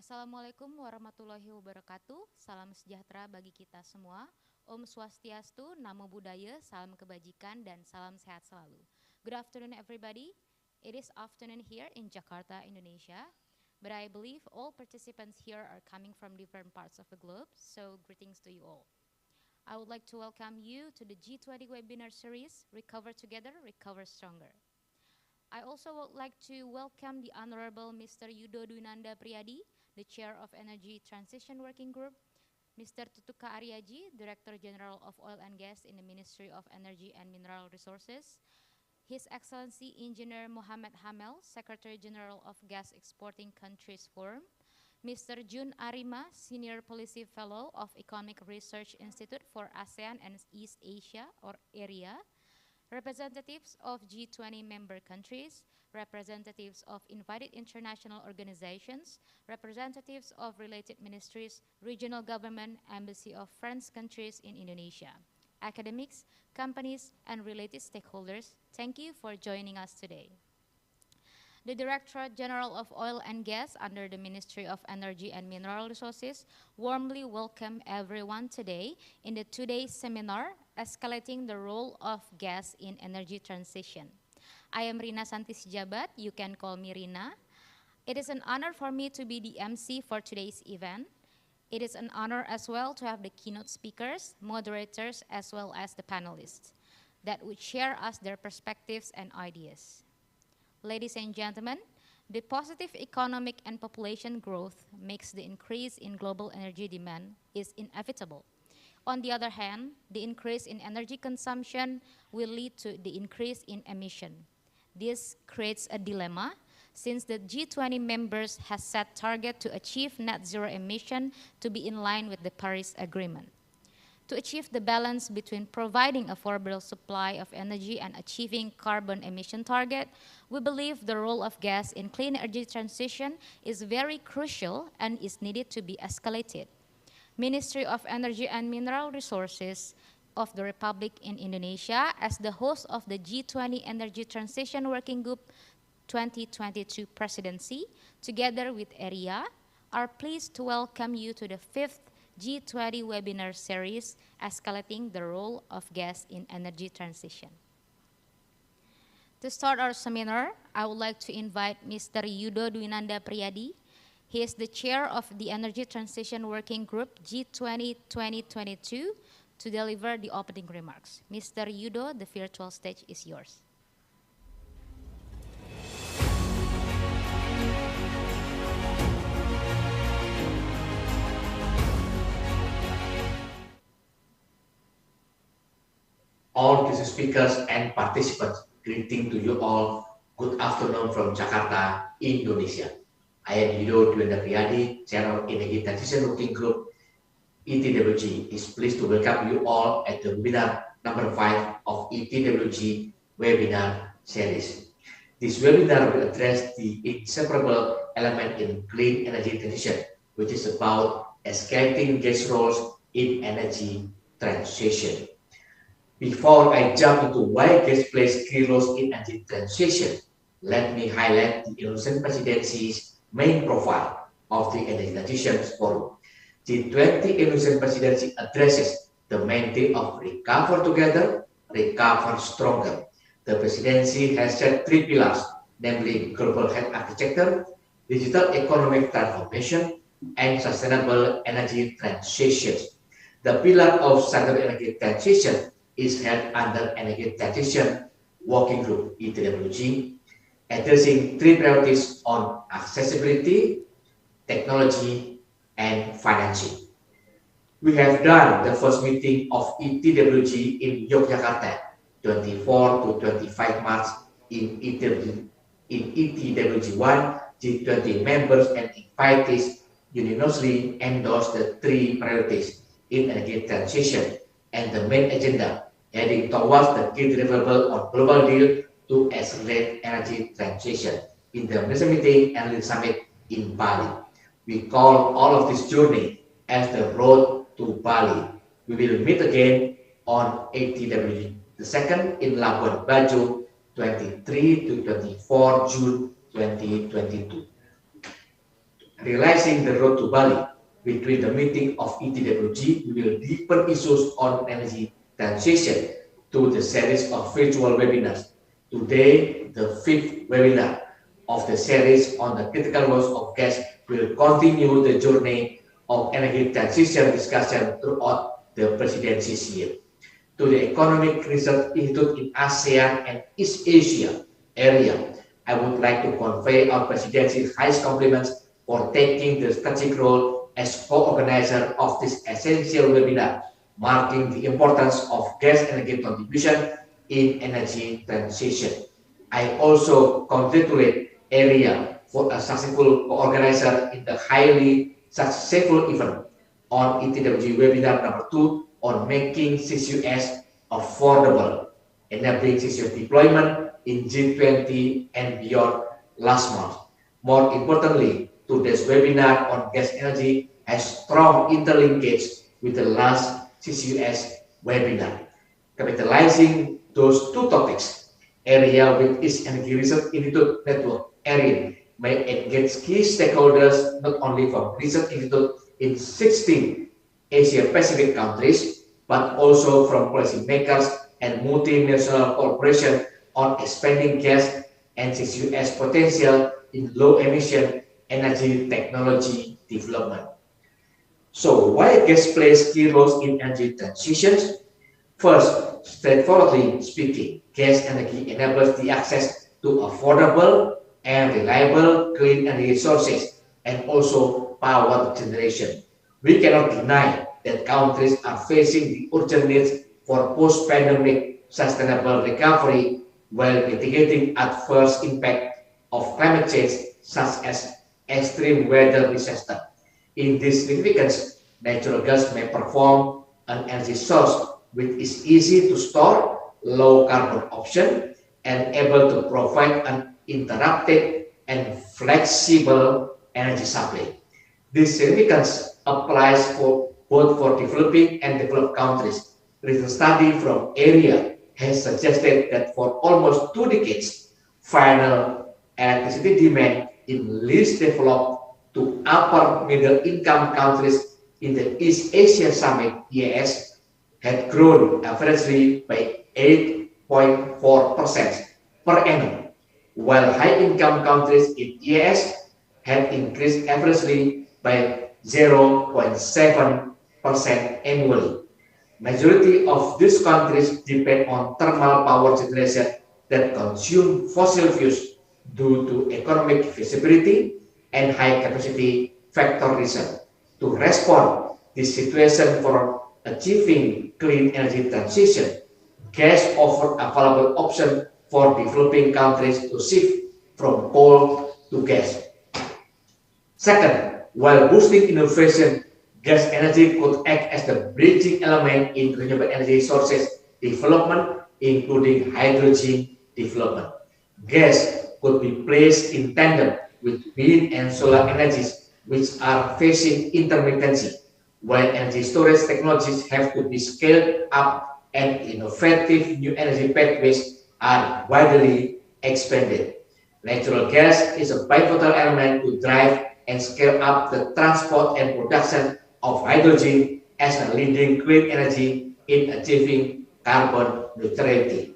Assalamualaikum warahmatullahi wabarakatuh. Salam sejahtera bagi kita semua. Om Swastiastu, Namo Buddhaya, salam kebajikan dan salam sehat selalu. Good afternoon everybody. It is afternoon here in Jakarta, Indonesia. But I believe all participants here are coming from different parts of the globe, so greetings to you all. I would like to welcome you to the G20 webinar series, Recover Together, Recover Stronger. I also would like to welcome the Honorable Mr. Yudo Dwinanda Priyadi, the Chair of Energy Transition Working Group, Mr. Tutuka Aryaji, Director General of Oil and Gas in the Ministry of Energy and Mineral Resources, His Excellency Engineer Mohammed Hamel, Secretary General of Gas Exporting Countries Forum, Mr. Jun Arima, Senior Policy Fellow of Economic Research Institute for ASEAN and East Asia, or AREA, representatives of G20 member countries, representatives of invited international organizations, representatives of related ministries, regional government, embassy of friends countries in Indonesia, academics, companies, and related stakeholders, thank you for joining us today. The Directorate General of Oil and Gas under the Ministry of Energy and Mineral Resources warmly welcome everyone today in the today's seminar, Escalating the Role of Gas in Energy Transition. I am Rina Santis Jabat, you can call me Rina. It is an honor for me to be the MC for today's event. It is an honor as well to have the keynote speakers, moderators, as well as the panelists that would share us their perspectives and ideas. Ladies and gentlemen, the positive economic and population growth makes the increase in global energy demand is inevitable. On the other hand, the increase in energy consumption will lead to the increase in emission. This creates a dilemma since the G20 members has set target to achieve net zero emission to be in line with the Paris Agreement. To achieve the balance between providing affordable supply of energy and achieving carbon emission target, we believe the role of gas in clean energy transition is very crucial and is needed to be escalated. Ministry of Energy and Mineral Resources of the Republic in Indonesia, as the host of the G20 Energy Transition Working Group 2022 presidency, together with AREA, are pleased to welcome you to the 5th G20 webinar series, Escalating the Role of Gas in Energy Transition. To start our seminar, I would like to invite Mr. Yudo Dwinanda Priyadi. He is the chair of the Energy Transition Working Group G20 2022 to deliver the opening remarks. Mr. Yudo, the virtual stage is yours. All guest speakers and participants, greeting to you all. Good afternoon from Jakarta, Indonesia. I am Yudo Dwinanda Priyadi, Chair of Energy Transition Working Group ETWG. Is pleased to welcome you all at the webinar number 5 of ETWG webinar series. This webinar will address the inseparable element in clean energy transition, which is about escalating gas roles in energy transition. Before I jump into why gas plays key roles in energy transition, let me highlight the Indonesian presidency's main profile of the Energy Transition Forum. G20 Indonesian presidency addresses the main theme of recover together, recover stronger. The presidency has set 3 pillars, namely global health architecture, digital economic transformation, and sustainable energy transition. The pillar of sustainable energy transition is held under Energy Transition Working Group ETWG, addressing 3 priorities on accessibility, technology, and financing. We have done the first meeting of ETWG in Yogyakarta, 24 to 25 March in ETWG 1. G20 members and invitees unanimously endorsed the 3 priorities in energy transition and the main agenda heading towards the key deliverable on global deal to accelerate energy transition in the Minister meeting and the summit in Bali. We call all of this journey as the road to Bali. We will meet again on ATW the 2nd in Labuan Bajo, 23 to 24 June 2022. Realizing the road to Bali. Between the meeting of ETWG, we will deepen issues on energy transition to the series of virtual webinars. Today, the fifth webinar of the series on the critical loss of gas will continue the journey of energy transition discussion throughout the presidency's year. To the Economic Research Institute in ASEAN and East Asia area, I would like to convey our presidency's highest compliments for taking the strategic role as co-organizer of this essential webinar, marking the importance of gas energy contribution in energy transition. I also congratulate area for a successful co-organizer in the highly successful event on ETWG webinar number 2 on making CCUS affordable, enabling CCUS deployment in G20 and beyond last month. More importantly, today's webinar on gas energy has strong interlinkage with the last CCUS webinar. Capitalizing those two topics, area with its Energy Research Institute network, ARIN, may engage key stakeholders not only from Research Institute in 16 Asia-Pacific countries, but also from policymakers and multinational corporations on expanding gas and CCUS potential in low-emission energy technology development. So, why gas plays key roles in energy transitions? First, straightforwardly speaking, gas energy enables the access to affordable and reliable clean energy sources and also power generation. We cannot deny that countries are facing the urgent needs for post-pandemic sustainable recovery while mitigating adverse impact of climate change such as extreme weather disaster. In this significance, natural gas may perform an energy source which is easy to store, low carbon option, and able to provide an uninterrupted and flexible energy supply. This significance applies for both for developing and developed countries. Recent study from area has suggested that for almost 2 decades, final electricity demand in least developed to upper middle income countries in the East Asia Summit (EAS) had grown averagely by 8.4% per annum, while high-income countries in EAS had increased averagely by 0.7% annually. Majority of these countries depend on thermal power generation that consume fossil fuels due to economic feasibility and high capacity factor reason. To respond this situation for achieving clean energy transition, gas offers available option for developing countries to shift from coal to gas. Second, while boosting innovation, gas energy could act as the bridging element in renewable energy sources development, including hydrogen development. Gas could be placed in tandem with wind and solar energies, which are facing intermittency, while energy storage technologies have to be scaled up and innovative new energy pathways are widely expanded. Natural gas is a pivotal element to drive and scale up the transport and production of hydrogen as a leading clean energy in achieving carbon neutrality.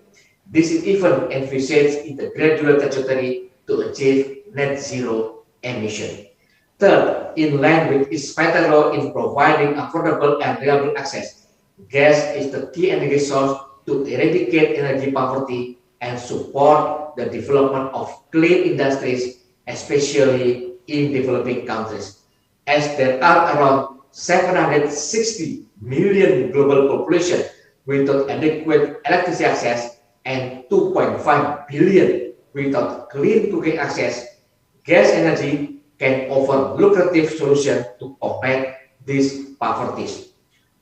This is even envisaged in the gradual trajectory to achieve net zero emission. Third, in line with its vital role in providing affordable and reliable access, gas is the key energy source to eradicate energy poverty and support the development of clean industries, especially in developing countries. As there are around 760 million global population without adequate electricity access and 2.5 billion without clean cooking access, gas energy can offer lucrative solution to combat these poverties.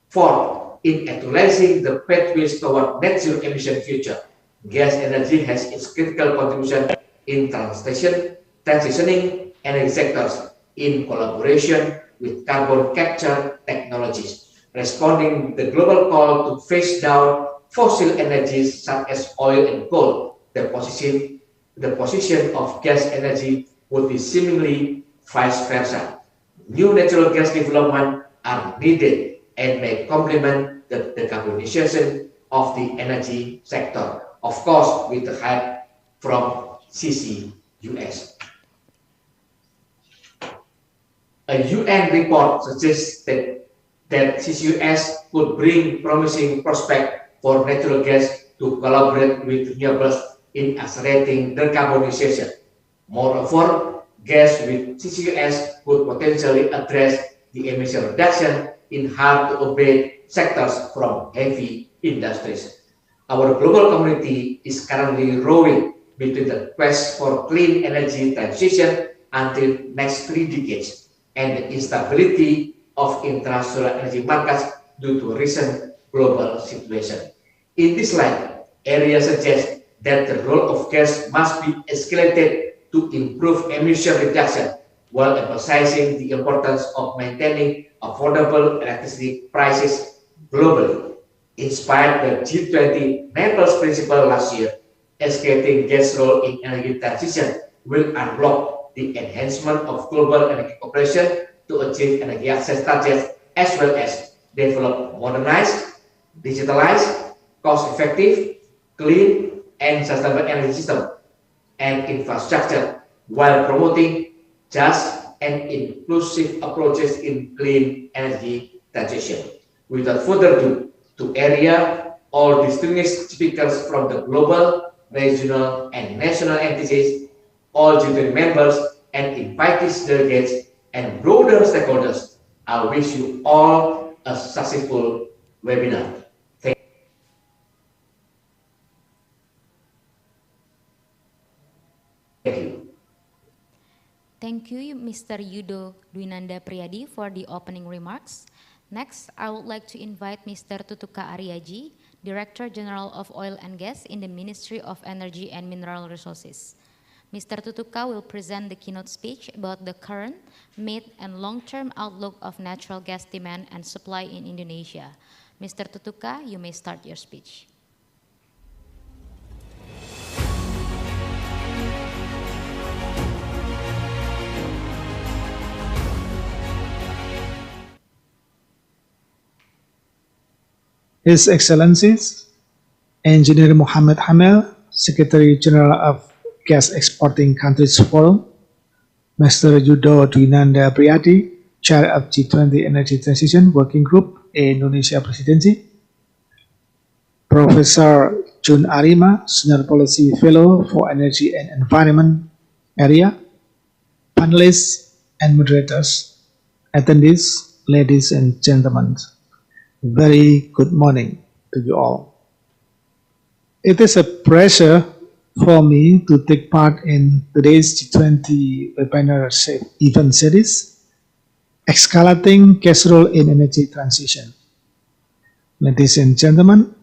Fourth, in actualizing the pathways toward net zero emission future, gas energy has its critical contribution in transitioning energy sectors in collaboration with carbon capture technologies, responding to the global call to phase down fossil energies such as oil and coal. The position of gas energy would be seemingly vice versa. New natural gas development are needed and may complement the decarbonization of the energy sector, of course, with the help from CCUS. A UN report suggests that CCUS could bring promising prospects for natural gas to collaborate with renewables in accelerating decarbonization. Moreover, gas with CCUS could potentially address the emission reduction in hard-to-abate sectors from heavy industries. Our global community is currently rowing between the quest for clean energy transition until next 3 decades and the instability of international energy markets due to recent global situation. In this light, area suggests that the role of gas must be escalated to improve emission reduction while emphasizing the importance of maintaining affordable electricity prices globally. Inspired the G20 Naples principle last year, escalating gas role in energy transition will unlock the enhancement of global energy cooperation to achieve energy access targets as well as develop modernized, digitalized, cost-effective, clean, and sustainable energy system and infrastructure while promoting just and inclusive approaches in clean energy transition. Without further ado, to area all distinguished speakers from the global, regional, and national entities, all G20 members, and invited delegates and broader stakeholders, I wish you all a successful webinar. Thank you. Thank you, Mr. Yudo Dwinanda Priyadi, for the opening remarks. Next, I would like to invite Mr. Tutuka Aryaji, Director General of Oil and Gas in the Ministry of Energy and Mineral Resources. Mr. Tutuka will present the keynote speech about the current, mid, and long-term outlook of natural gas demand and supply in Indonesia. Mr. Tutuka, you may start your speech. His Excellencies, Engineer Muhammad Hamel, Secretary General of Gas Exporting Countries Forum, Mr. Yudo Dwinanda Priyadi, Chair of G20 Energy Transition Working Group, Indonesia Presidency, Professor Jun Arima, Senior Policy Fellow for Energy and Environment Area, panelists and moderators, attendees, ladies and gentlemen. Very good morning to you all. It is a pleasure for me to take part in today's G20 webinar event series, Escalating Casserole in Energy Transition. Ladies and gentlemen,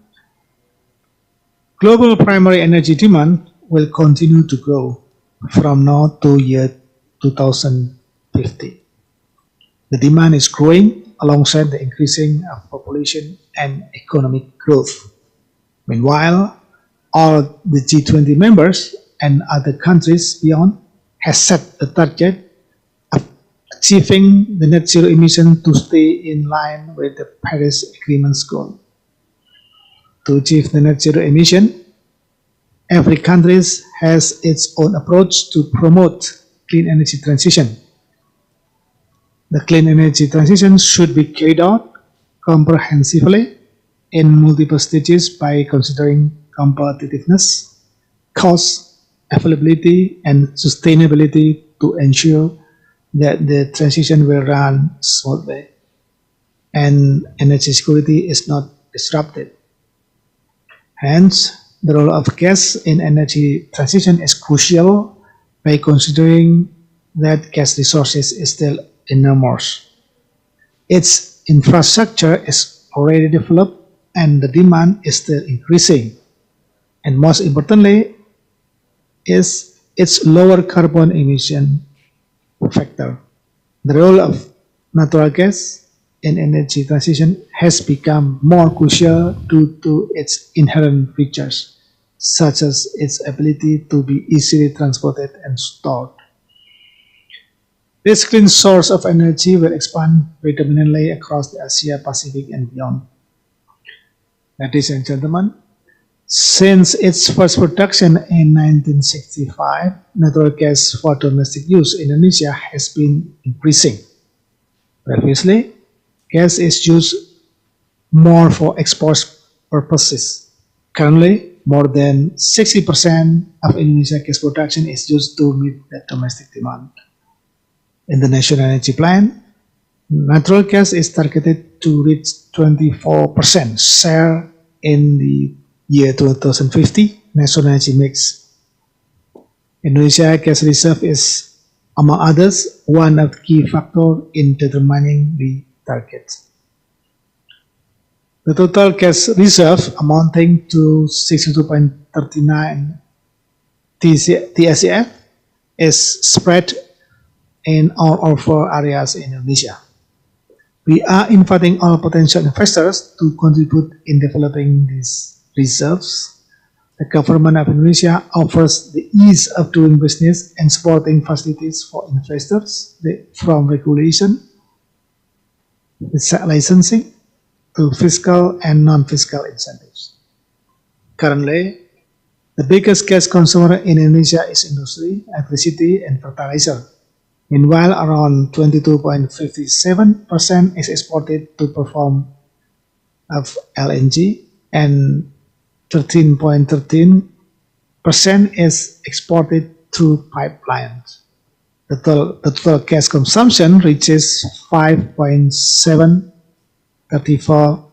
global primary energy demand will continue to grow from now to year 2050. The demand is growing alongside the increasing of population and economic growth. Meanwhile, all the G20 members and other countries beyond has set a target of achieving the net zero emission to stay in line with the Paris Agreement's goal. To achieve the net zero emission, every country has its own approach to promote clean energy transition. The clean energy transition should be carried out comprehensively in multiple stages by considering competitiveness, cost, availability, and sustainability to ensure that the transition will run smoothly and energy security is not disrupted. Hence, the role of gas in energy transition is crucial by considering that gas resources is still enormous. Its infrastructure is already developed and the demand is still increasing. And most importantly, is its lower carbon emission factor. The role of natural gas in energy transition has become more crucial due to its inherent features, such as its ability to be easily transported and stored. This clean source of energy will expand predominantly across the Asia Pacific and beyond. Ladies and gentlemen, since its first production in 1965, natural gas for domestic use in Indonesia has been increasing. Previously, gas is used more for export purposes. Currently, more than 60% of Indonesia's gas production is used to meet the domestic demand. In the National Energy Plan, natural gas is targeted to reach 24% share in the year 2050 National Energy Mix. Indonesia gas reserve is, among others, one of the key factors in determining the target. The total gas reserve amounting to 62.39 TSCF is spread in all 4 areas in Indonesia. We are inviting all potential investors to contribute in developing these reserves. The government of Indonesia offers the ease of doing business and supporting facilities for investors from regulation, licensing, to fiscal and non-fiscal incentives. Currently, the biggest gas consumer in Indonesia is industry, electricity, and fertilizer. Meanwhile, around 22.57% is exported to perform of LNG and 13.13% is exported through pipelines. The total gas consumption reaches 5.734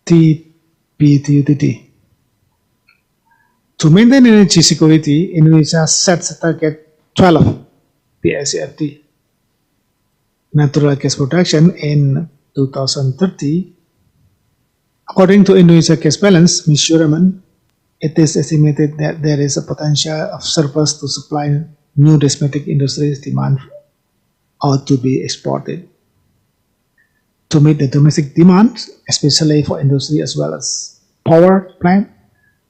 TBTUTD. To maintain energy security, Indonesia sets a target 12 PSCFD natural gas production in 2030. According to Indonesia Gas Balance measurement, it is estimated that there is a potential of surplus to supply new domestic industries demand or to be exported. To meet the domestic demand, especially for industry as well as power plant,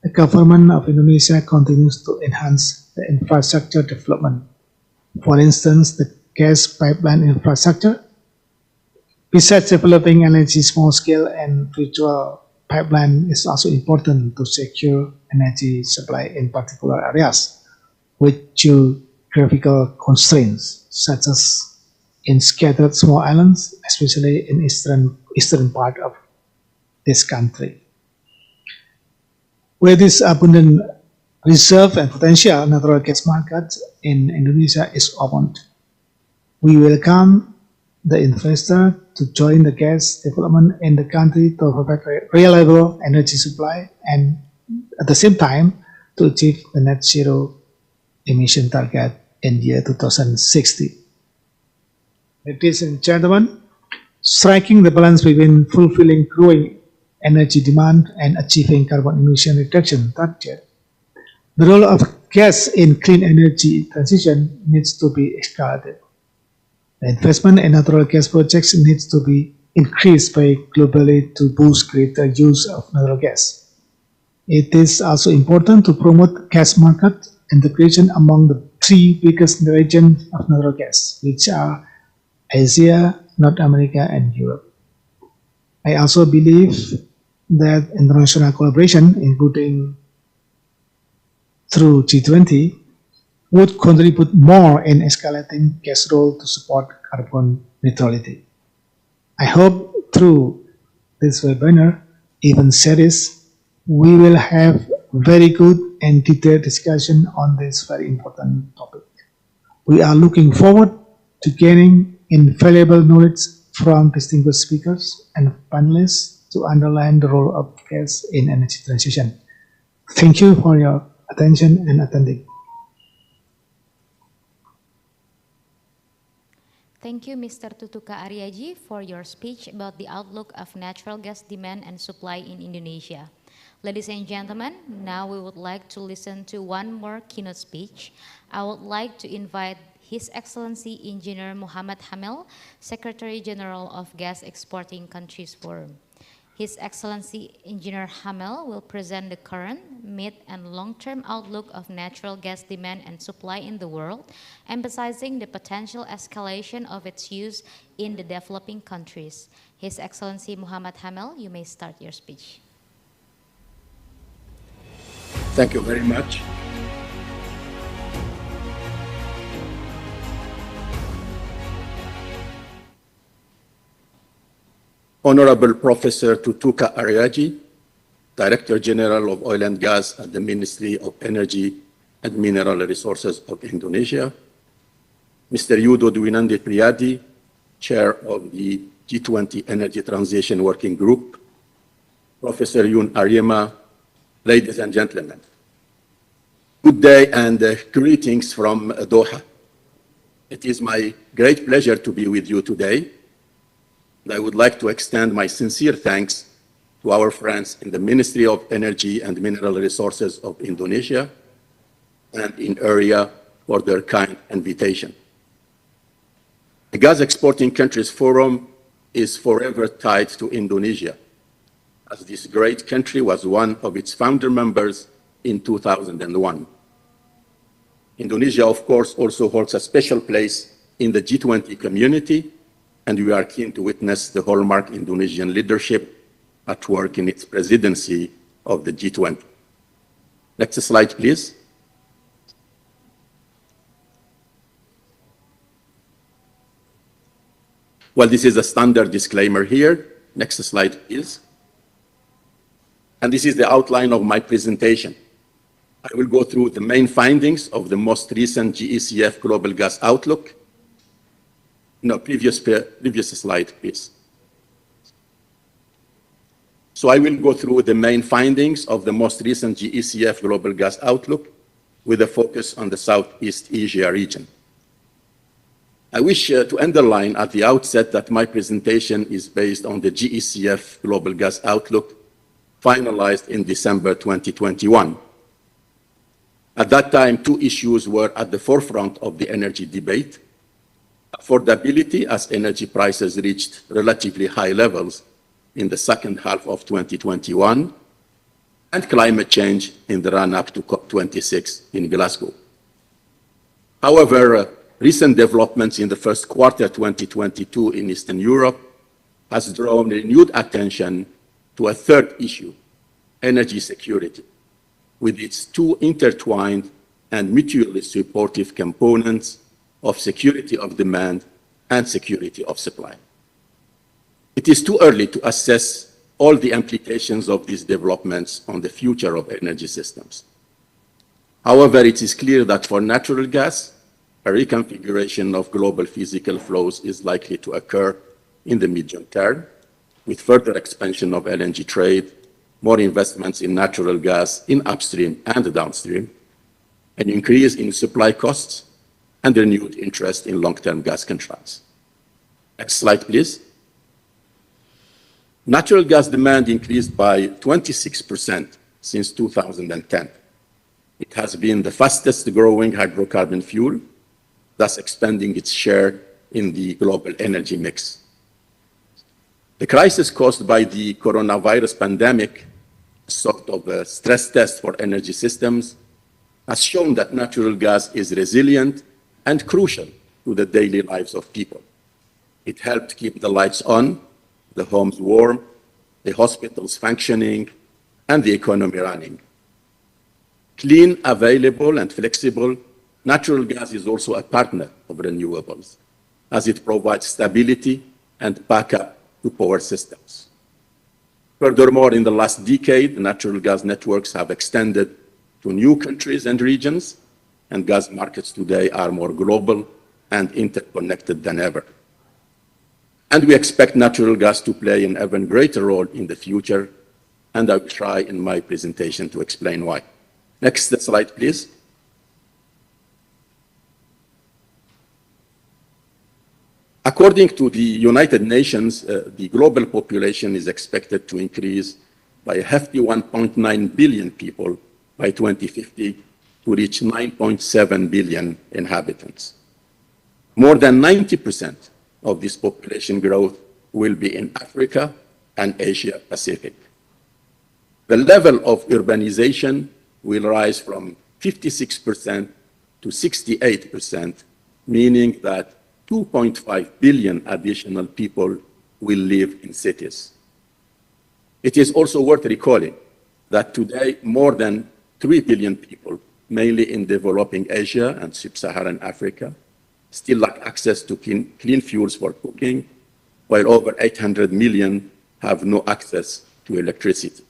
the government of Indonesia continues to enhance the infrastructure development. For instance, the gas pipeline infrastructure. Besides developing energy small-scale and virtual pipeline is also important to secure energy supply in particular areas with geographical constraints, such as in scattered small islands, especially in eastern part of this country. Where this abundant reserve and potential natural gas market in Indonesia is opened, we welcome the investor to join the gas development in the country to provide reliable energy supply and at the same time to achieve the net zero emission target in year 2060. Ladies and gentlemen, striking the balance between fulfilling growing energy demand and achieving carbon emission reduction target, the role of gas in clean energy transition needs to be escalated. The investment in natural gas projects needs to be increased by globally to boost greater use of natural gas. It is also important to promote gas market integration among the 3 biggest regions of natural gas, which are Asia, North America, and Europe. I also believe that international collaboration, including through G20, would contribute more in escalating gas role to support carbon neutrality. I hope through this webinar event series, we will have very good and detailed discussion on this very important topic. We are looking forward to gaining invaluable knowledge from distinguished speakers and panelists to underline the role of gas in energy transition. Thank you for your attention and attending. Thank you, Mr. Tutuka Aryaji, for your speech about the outlook of natural gas demand and supply in Indonesia. Ladies and gentlemen, now we would like to listen to one more keynote speech. I would like to invite His Excellency Engineer Muhammad Hamel, Secretary General of Gas Exporting Countries Forum. His Excellency Engineer Hamel will present the current, mid, and long-term outlook of natural gas demand and supply in the world, emphasizing the potential escalation of its use in the developing countries. His Excellency Muhammad Hamel, you may start your speech. Thank you very much. Honorable Professor Tutuka Aryaji, Director General of Oil and Gas at the Ministry of Energy and Mineral Resources of Indonesia, Mr. Yudo Dwinandi Priyadi, Chair of the G20 Energy Transition Working Group, Professor Yun Aryema, ladies and gentlemen. Good day and greetings from Doha. It is my great pleasure to be with you today. I would like to extend my sincere thanks to our friends in the Ministry of Energy and Mineral Resources of Indonesia and in area for their kind invitation. The Gas Exporting Countries Forum is forever tied to Indonesia, as this great country was one of its founder members in 2001. Indonesia, of course, also holds a special place in the G20 community, and we are keen to witness the hallmark Indonesian leadership at work in its presidency of the G20. Next slide, please. Well, this is a standard disclaimer here. Next slide, please. And this is the outline of my presentation. I will go through the main findings of the most recent GECF Global Gas Outlook. No, previous slide, please. So I will go through the main findings of the most recent GECF Global Gas Outlook with a focus on the Southeast Asia region. I wish to underline at the outset that my presentation is based on the GECF Global Gas Outlook finalized in December 2021. At that time, two issues were at the forefront of the energy debate: affordability, as energy prices reached relatively high levels in the second half of 2021, and climate change in the run-up to COP26 in Glasgow. However, recent developments in the first quarter 2022 in Eastern Europe has drawn renewed attention to a third issue: energy security, with its two intertwined and mutually supportive components of security of demand and security of supply. It is too early to assess all the implications of these developments on the future of energy systems. However, it is clear that for natural gas, a reconfiguration of global physical flows is likely to occur in the medium term, with further expansion of LNG trade, more investments in natural gas in upstream and downstream, an increase in supply costs, and renewed interest in long-term gas contracts. Next slide, please. Natural gas demand increased by 26% since 2010. It has been the fastest growing hydrocarbon fuel, thus expanding its share in the global energy mix. The crisis caused by the coronavirus pandemic, a sort of a stress test for energy systems, has shown that natural gas is resilient and crucial to the daily lives of people. It helped keep the lights on, the homes warm, the hospitals functioning, and the economy running. Clean, available, and flexible, natural gas is also a partner of renewables, as it provides stability and backup to power systems. Furthermore, in the last decade, natural gas networks have extended to new countries and regions, and gas markets today are more global and interconnected than ever. And we expect natural gas to play an even greater role in the future, and I will try in my presentation to explain why. Next slide, please. According to the United Nations, the global population is expected to increase by a hefty 1.9 billion people by 2050 to reach 9.7 billion inhabitants. More than 90% of this population growth will be in Africa and Asia Pacific. The level of urbanization will rise from 56% to 68%, meaning that 2.5 billion additional people will live in cities. It is also worth recalling that today more than 3 billion people, mainly in developing Asia and sub-Saharan Africa, still lack access to clean fuels for cooking, while over 800 million have no access to electricity.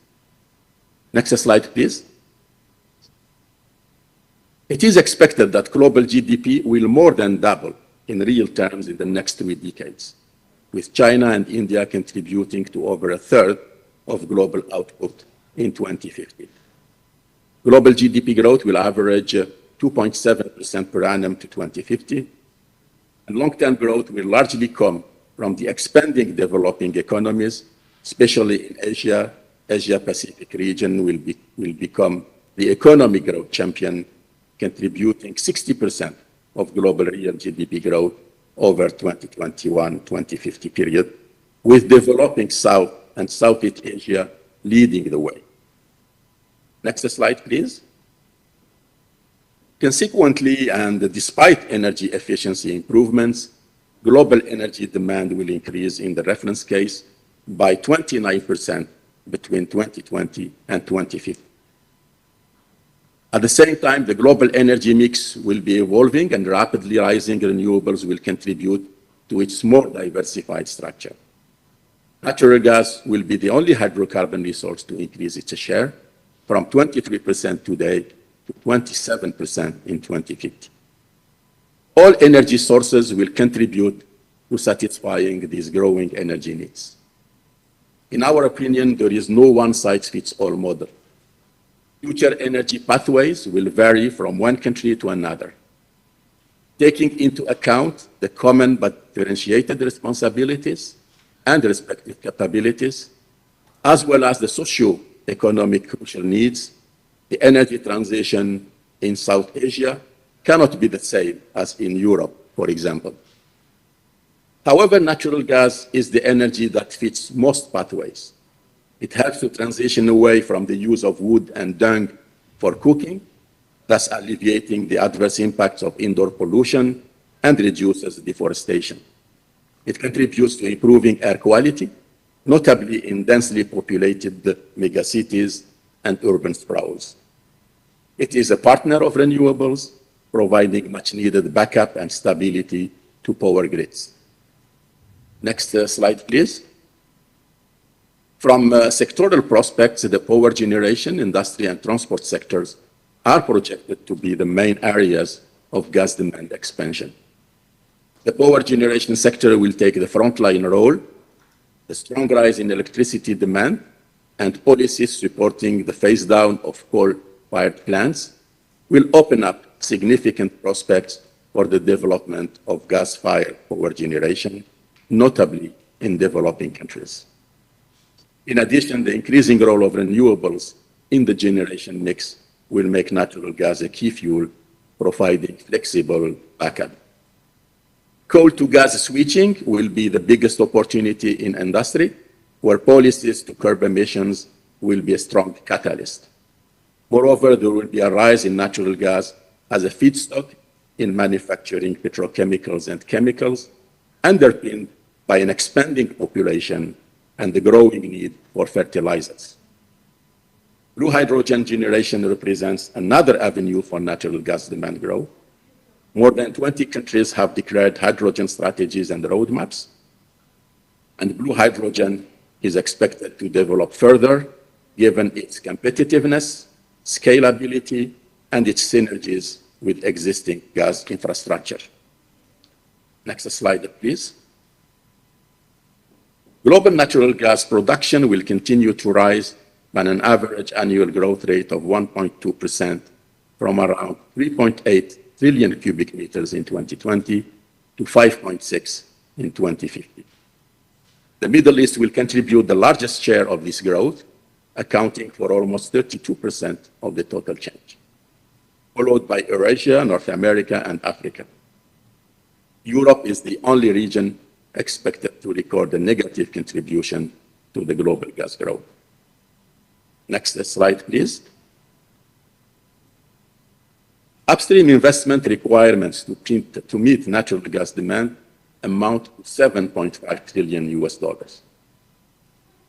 Next slide, please. It is expected that global GDP will more than double in real terms in the next 3 decades, with China and India contributing to over a third of global output in 2050. Global GDP growth will average 2.7% per annum to 2050, and long-term growth will largely come from the expanding developing economies, especially in Asia. Asia-Pacific region will become the economic growth champion, contributing 60% of global real GDP growth over 2021-2050 period, with developing South and Southeast Asia leading the way. Next slide, please. Consequently, and despite energy efficiency improvements, global energy demand will increase in the reference case by 29% between 2020 and 2050. At the same time, the global energy mix will be evolving, and rapidly rising renewables will contribute to its more diversified structure. Natural gas will be the only hydrocarbon resource to increase its share from 23% today to 27% in 2050. All energy sources will contribute to satisfying these growing energy needs. In our opinion, there is no one-size-fits-all model. Future energy pathways will vary from one country to another, taking into account the common but differentiated responsibilities and respective capabilities, as well as the socio-economic crucial needs. The energy transition in South Asia cannot be the same as in Europe, for example. However, natural gas is the energy that fits most pathways. It helps to transition away from the use of wood and dung for cooking, thus alleviating the adverse impacts of indoor pollution and reduces deforestation. It contributes to improving air quality, notably in densely populated megacities and urban sprawls. It is a partner of renewables, providing much-needed backup and stability to power grids. Next slide, please. From sectoral prospects, the power generation, industry, and transport sectors are projected to be the main areas of gas demand expansion. The power generation sector will take the frontline role. The strong rise in electricity demand and policies supporting the phase down of coal-fired plants will open up significant prospects for the development of gas-fired power generation, notably in developing countries. In addition, the increasing role of renewables in the generation mix will make natural gas a key fuel, providing flexible backup. Coal to gas switching will be the biggest opportunity in industry, where policies to curb emissions will be a strong catalyst. Moreover, there will be a rise in natural gas as a feedstock in manufacturing petrochemicals and chemicals, underpinned by an expanding population and the growing need for fertilizers. Blue hydrogen generation represents another avenue for natural gas demand growth. More than 20 countries have declared hydrogen strategies and roadmaps, and blue hydrogen is expected to develop further, given its competitiveness, scalability, and its synergies with existing gas infrastructure. Next slide, please. Global natural gas production will continue to rise by an average annual growth rate of 1.2% from around 3.8 trillion cubic meters in 2020 to 5.6 in 2050. The Middle East will contribute the largest share of this growth, accounting for almost 32% of the total change, followed by Eurasia, North America, and Africa. Europe is the only region expected to record a negative contribution to the global gas growth. Next slide, please. Upstream investment requirements to meet natural gas demand amount to $7.5 trillion US.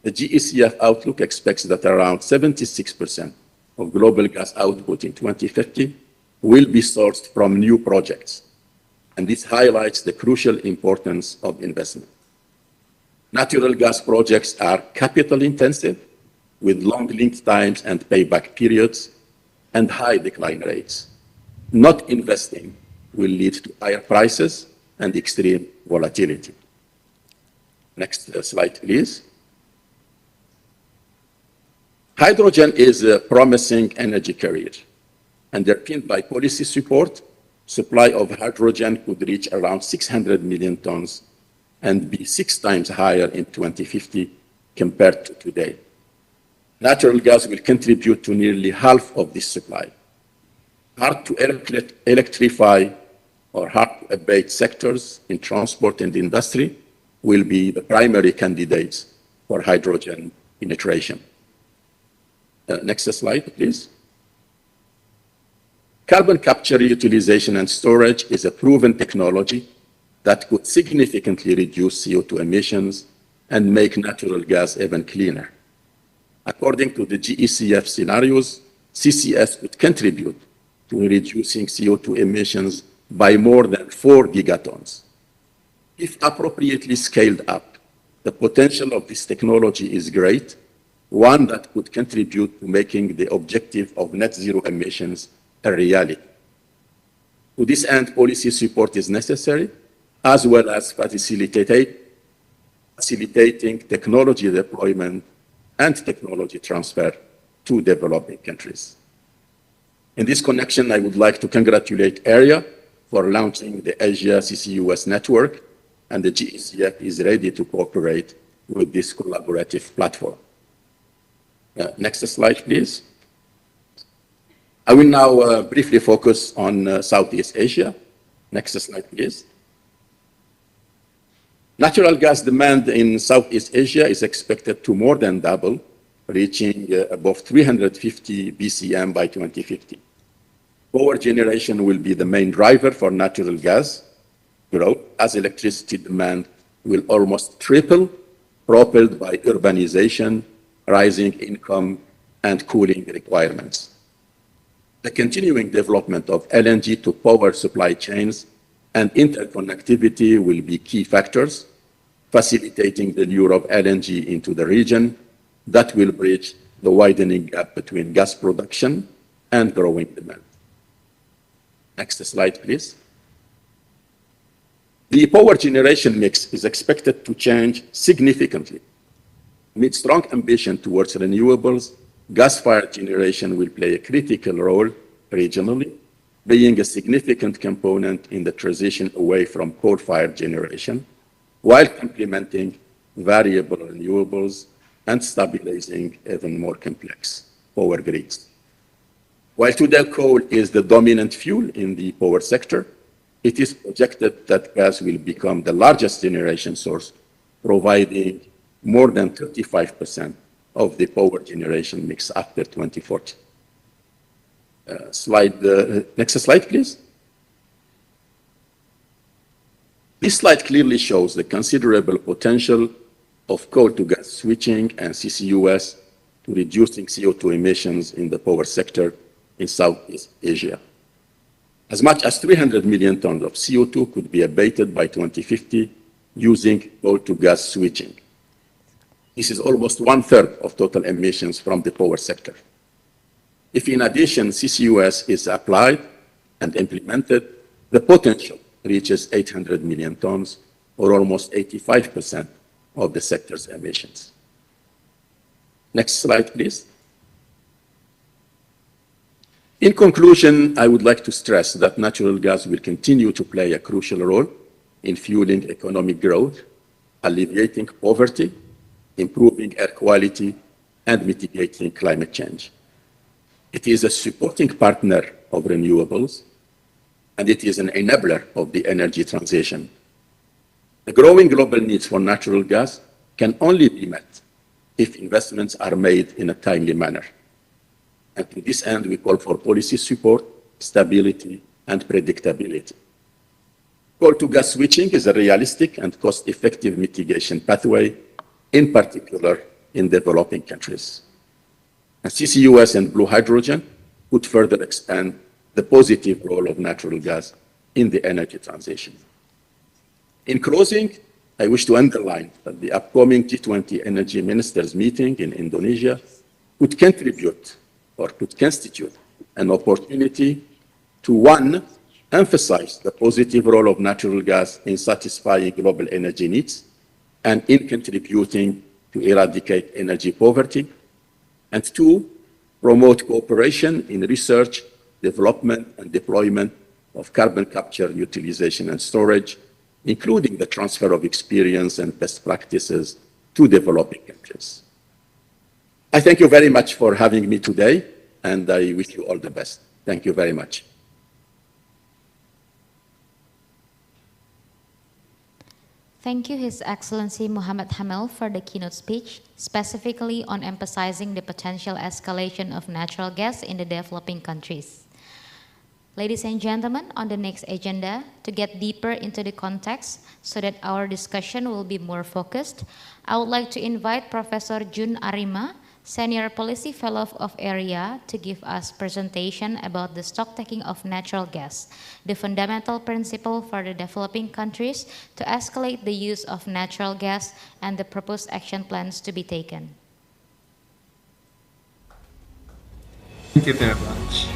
The GECF outlook expects that around 76% of global gas output in 2050 will be sourced from new projects, and this highlights the crucial importance of investment. Natural gas projects are capital intensive, with long lead times and payback periods and high decline rates. Not investing will lead to higher prices and extreme volatility. Next slide, please. Hydrogen is a promising energy carrier. Underpinned by policy support, supply of hydrogen could reach around 600 million tons and be 6 times higher in 2050 compared to today. Natural gas will contribute to nearly half of this supply. Hard to electrify or hard to abate sectors in transport and industry will be the primary candidates for hydrogen penetration. Next slide, please. Carbon capture, utilization, and storage is a proven technology that could significantly reduce CO2 emissions and make natural gas even cleaner. According to the GECF scenarios, CCS could contribute to reducing CO2 emissions by more than 4 gigatons. If appropriately scaled up, the potential of this technology is great, one that could contribute to making the objective of net zero emissions a reality. To this end, policy support is necessary, as well as facilitating technology deployment and technology transfer to developing countries. In this connection, I would like to congratulate AREA for launching the Asia CCUS network, and the GECF is ready to cooperate with this collaborative platform. Next slide, please. I will now briefly focus on Southeast Asia. Next slide, please. Natural gas demand in Southeast Asia is expected to more than double, reaching above 350 BCM by 2050. Power generation will be the main driver for natural gas growth, as electricity demand will almost triple, propelled by urbanization, rising income, and cooling requirements. The continuing development of LNG to power supply chains and interconnectivity will be key factors, facilitating the lure of LNG into the region that will bridge the widening gap between gas production and growing demand. Next slide, please. The power generation mix is expected to change significantly. Amid strong ambition towards renewables, gas-fired generation will play a critical role regionally, being a significant component in the transition away from coal-fired generation, while complementing variable renewables and stabilizing even more complex power grids. While today coal is the dominant fuel in the power sector, it is projected that gas will become the largest generation source, providing more than 35% of the power generation mix after 2040. Next slide, please. This slide clearly shows the considerable potential of coal to gas switching and CCUS to reducing CO2 emissions in the power sector in Southeast Asia. As much as 300 million tons of CO2 could be abated by 2050 using coal to gas switching. This is almost 1/3 of total emissions from the power sector. If in addition CCUS is applied and implemented, the potential reaches 800 million tons, or almost 85% of the sector's emissions. Next slide, please. In conclusion, I would like to stress that natural gas will continue to play a crucial role in fueling economic growth, alleviating poverty, improving air quality, and mitigating climate change. It is a supporting partner of renewables, and it is an enabler of the energy transition. The growing global needs for natural gas can only be met if investments are made in a timely manner. And to this end, we call for policy support, stability, and predictability. Coal to gas switching is a realistic and cost-effective mitigation pathway, in particular in developing countries. And CCUS and blue hydrogen would further expand the positive role of natural gas in the energy transition. In closing, I wish to underline that the upcoming G20 Energy Ministers meeting in Indonesia could contribute or could constitute an opportunity to, one, emphasize the positive role of natural gas in satisfying global energy needs and in contributing to eradicate energy poverty, and two, promote cooperation in research, development, and deployment of carbon capture, utilization, and storage, including the transfer of experience and best practices to developing countries. I thank you very much for having me today, and I wish you all the best. Thank you very much. Thank you, His Excellency Muhammad Hamel, for the keynote speech, specifically on emphasizing the potential escalation of natural gas in the developing countries. Ladies and gentlemen, on the next agenda, to get deeper into the context so that our discussion will be more focused, I would like to invite Professor Jun Arima, Senior Policy Fellow of AREA, to give us presentation about the stocktaking of natural gas, the fundamental principle for the developing countries to escalate the use of natural gas and the proposed action plans to be taken. Thank you very much.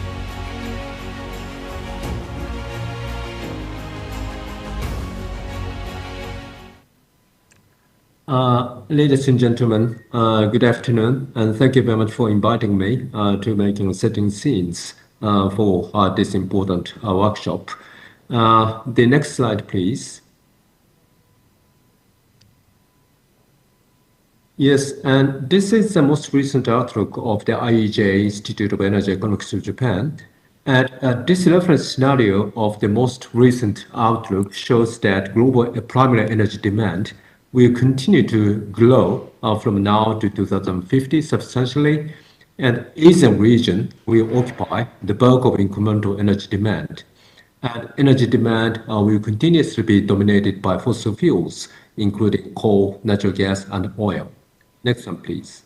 Ladies and gentlemen, good afternoon, and thank you very much for inviting me to making setting scenes for this important workshop. The next slide, please. Yes, and this is the most recent outlook of the IEJ Institute of Energy Economics of Japan. And this reference scenario of the most recent outlook shows that global primary energy demand will continue to grow from now to 2050 substantially, and Asian region will occupy the bulk of incremental energy demand. And energy demand will continuously be dominated by fossil fuels, including coal, natural gas, and oil. Next one, please.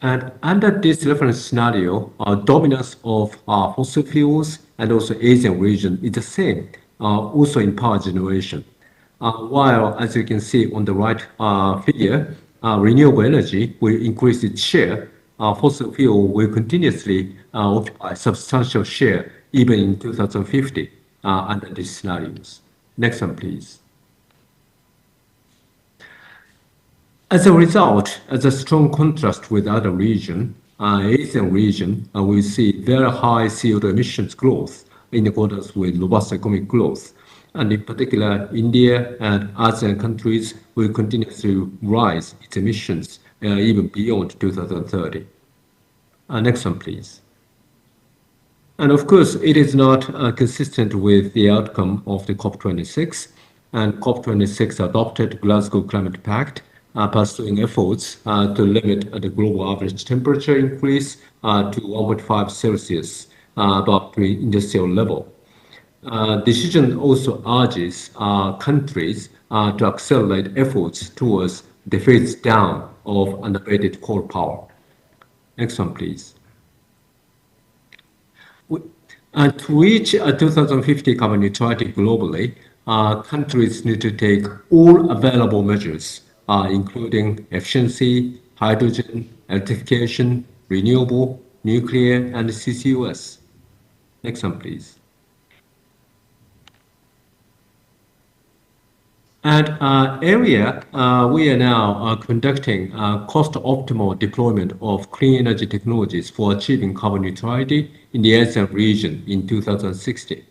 And under this reference scenario, dominance of fossil fuels and also Asian region is the same, also in power generation. While, as you can see on the right figure, renewable energy will increase its share, fossil fuel will continuously occupy substantial share even in 2050 under these scenarios. Next one, please. As a result, as a strong contrast with other regions, Asian region will see very high CO2 emissions growth in accordance with robust economic growth. And in particular, India and ASEAN countries will continue to rise its emissions even beyond 2030. Next one, please. And of course, it is not consistent with the outcome of the COP26. And COP26 adopted Glasgow Climate Pact, pursuing efforts to limit the global average temperature increase to 1.5 Celsius above pre-industrial level. Decision also urges countries to accelerate efforts towards the phase down of unabated coal power. Next one, please. To reach 2050 carbon neutrality globally, countries need to take all available measures, including efficiency, hydrogen, electrification, renewable, nuclear, and CCUS. Next one, please. At AREA, we are now conducting cost-optimal deployment of clean energy technologies for achieving carbon neutrality in the ASEAN region in 2060.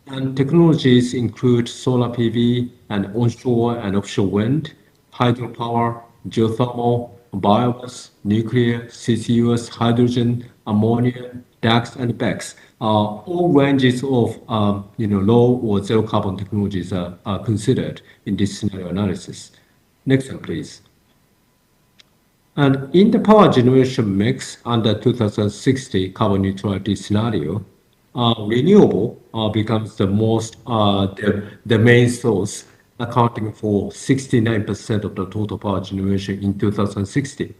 And technologies include solar PV and onshore and offshore wind, hydropower, geothermal, biomass, nuclear, CCUS, hydrogen, ammonia, DAX, and BECCS. All ranges of low or zero carbon technologies are considered in this scenario analysis. Next one, please. And in the power generation mix under 2060 carbon neutrality scenario, renewable becomes the main source, accounting for 69% of the total power generation in 2060.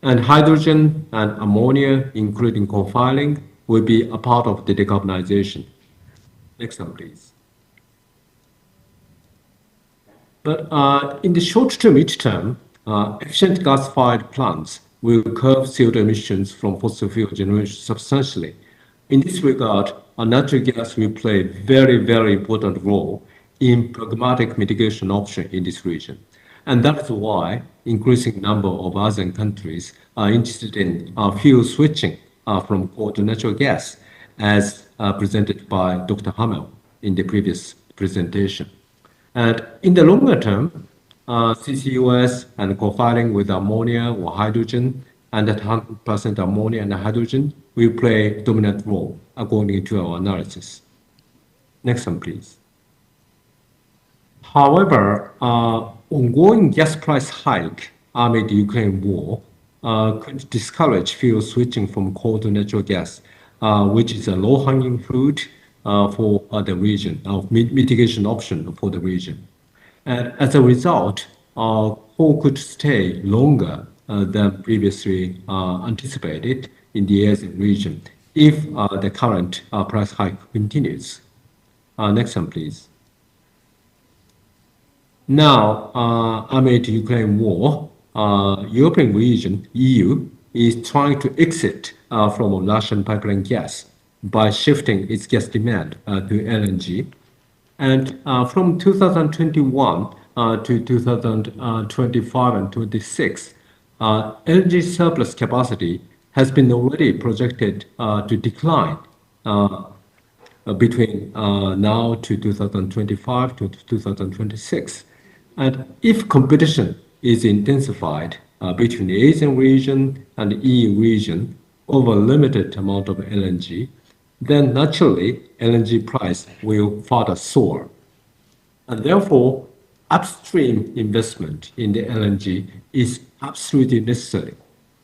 And hydrogen and ammonia, including co-firing, will be a part of the decarbonization. Next one, please. But in the short to mid-term, efficient gas-fired plants will curb CO2 emissions from fossil fuel generation substantially. In this regard, natural gas will play a very, very important role in pragmatic mitigation option in this region. And that's why increasing number of ASEAN countries are interested in fuel switching from coal to natural gas, as presented by Dr. Hamel in the previous presentation. And in the longer term, CCUS and co-firing with ammonia or hydrogen and at 100% ammonia and hydrogen will play a dominant role according to our analysis. Next one, please. However, ongoing gas price hike amid the Ukraine war could discourage fuel switching from coal to natural gas, which is a low-hanging fruit for the region, mitigation option for the region. And as a result, coal could stay longer than previously anticipated in the Asian region if the current price hike continues. Next one, please. Now, amid Ukraine war, European region, EU, is trying to exit from Russian pipeline gas by shifting its gas demand to LNG. And from 2021 to 2025 and 26, LNG surplus capacity has been already projected to decline between now to 2025 to 2026. And if competition is intensified between the Asian region and the EU region over a limited amount of LNG, then naturally LNG price will further soar. And therefore, upstream investment in the LNG is absolutely necessary.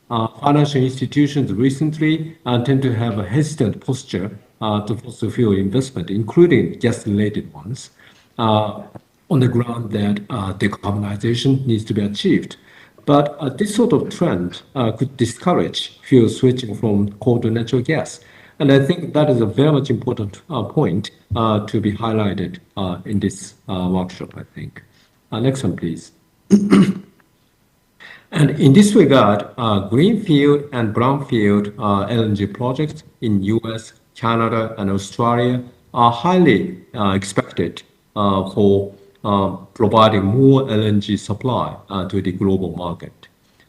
Financial institutions recently tend to have a hesitant posture to fossil fuel investment, including gas-related ones, on the ground that decarbonization needs to be achieved. But this sort of trend could discourage fuel switching from coal to natural gas. And I think that is a very much important point to be highlighted in this workshop, I think. Next one, please. And in this regard, greenfield and brownfield LNG projects in US, Canada, and Australia are highly expected for providing more LNG supply to the global market.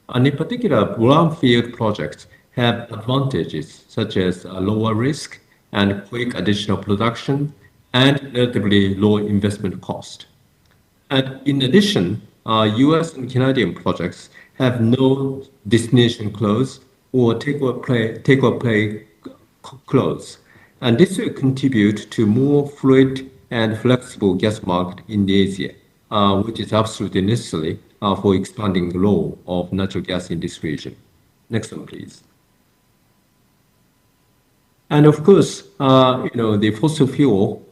And in particular, brownfield projects have advantages such as lower risk and quick additional production and relatively low investment cost. And in addition, US and Canadian projects have no destination clause or take-or-pay clause. And this will contribute to more fluid and flexible gas market in Asia, which is absolutely necessary for expanding the role of natural gas in this region. Next one, please. And of course, the fossil fuel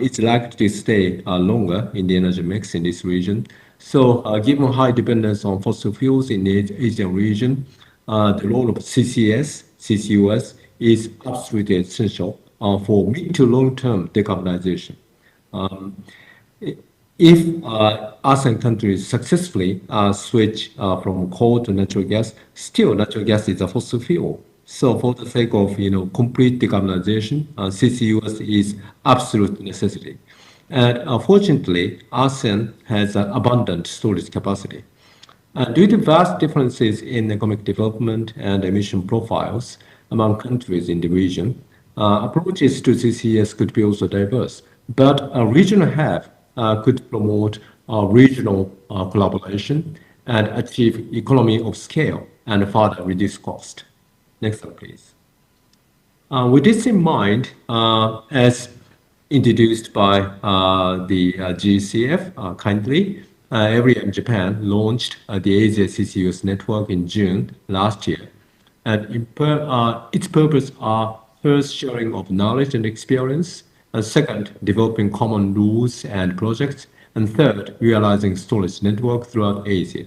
is likely to stay longer in the energy mix in this region. So given high dependence on fossil fuels in the Asian region, the role of CCUS is absolutely essential for mid to long-term decarbonization. If ASEAN countries successfully switch from coal to natural gas, still natural gas is a fossil fuel. So for the sake of complete decarbonization, CCUS is absolute necessity. And fortunately, ASEAN has abundant storage capacity. Due to vast differences in economic development and emission profiles among countries in the region, approaches to CCS could be also diverse. But a regional hub could promote regional collaboration and achieve economy of scale and further reduce cost. Next slide, please. With this in mind, as introduced by the GCF kindly, area in Japan launched the Asia CCUS network in June last year. And its purpose are first, sharing of knowledge and experience, second, developing common rules and projects, and third, realizing storage network throughout Asia.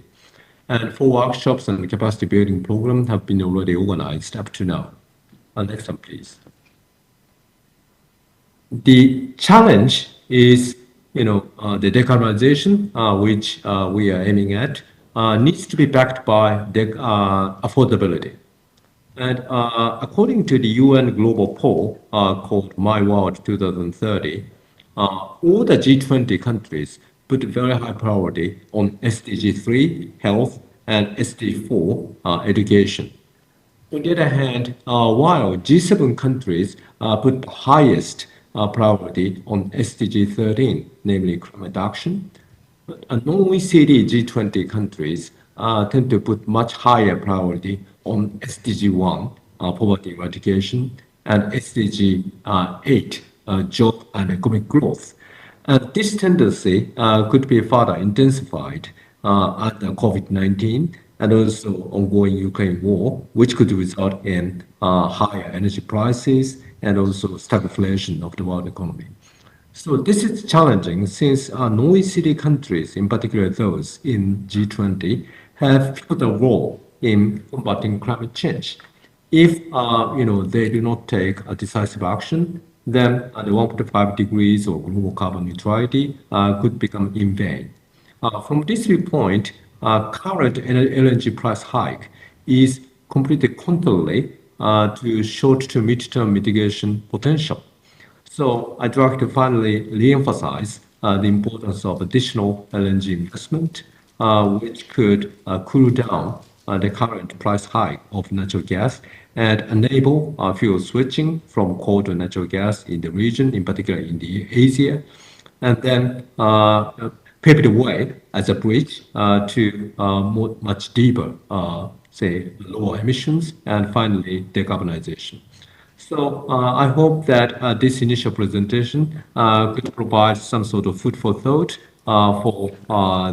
And 4 workshops and capacity building program have been already organized up to now. Next one, please. The challenge is, the decarbonization, which we are aiming at, needs to be backed by affordability. And according to the UN global poll called My World 2030, all the G20 countries put very high priority on SDG 3, health, and SDG 4, education. On the other hand, while G7 countries put the highest priority on SDG 13, namely climate action, non-OECD G20 countries tend to put much higher priority on SDG 1, poverty eradication, and SDG 8, job and economic growth. This tendency could be further intensified under COVID-19 and also ongoing Ukraine war, which could result in higher energy prices and also stagflation of the world economy. So this is challenging since non-OECD countries, in particular those in G20, have pivotal role in combating climate change. If they do not take a decisive action, then the 1.5 degrees or global carbon neutrality could become in vain. From this viewpoint, current LNG price hike is completely contrary to short to mid-term mitigation potential. So I'd like to finally re-emphasize the importance of additional LNG investment, which could cool down the current price hike of natural gas and enable fuel switching from coal to natural gas in the region, in particular in the Asia, and then pave the way as a bridge to much deeper, say, lower emissions, and finally decarbonization. So I hope that this initial presentation could provide some sort of food for thought for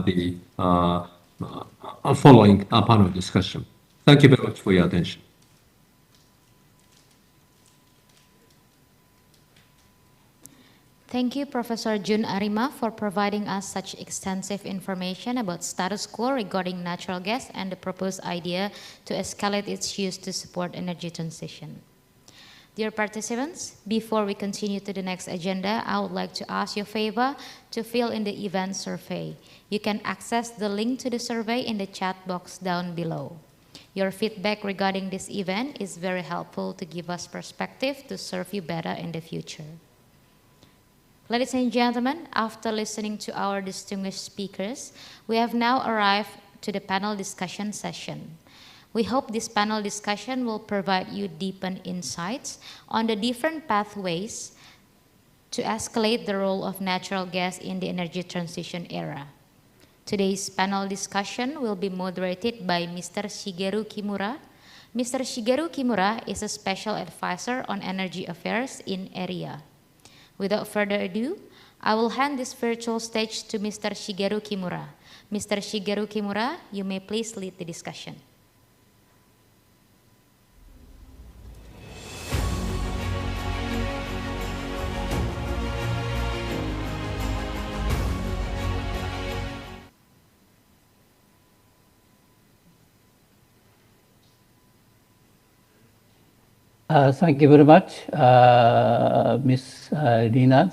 the following panel discussion. Thank you very much for your attention. Thank you, Professor Jun Arima, for providing us such extensive information about status quo regarding natural gas and the proposed idea to escalate its use to support energy transition. Dear participants, before we continue to the next agenda, I would like to ask you a favor to fill in the event survey. You can access the link to the survey in the chat box down below. Your feedback regarding this event is very helpful to give us perspective to serve you better in the future. Ladies and gentlemen, after listening to our distinguished speakers, we have now arrived to the panel discussion session. We hope this panel discussion will provide you deepened insights on the different pathways to escalate the role of natural gas in the energy transition era. Today's panel discussion will be moderated by Mr. Shigeru Kimura. Mr. Shigeru Kimura is a special advisor on energy affairs in area. Without further ado, I will hand this virtual stage to Mr. Shigeru Kimura. Mr. Shigeru Kimura, you may please lead the discussion. Thank you very much, Ms. Lina,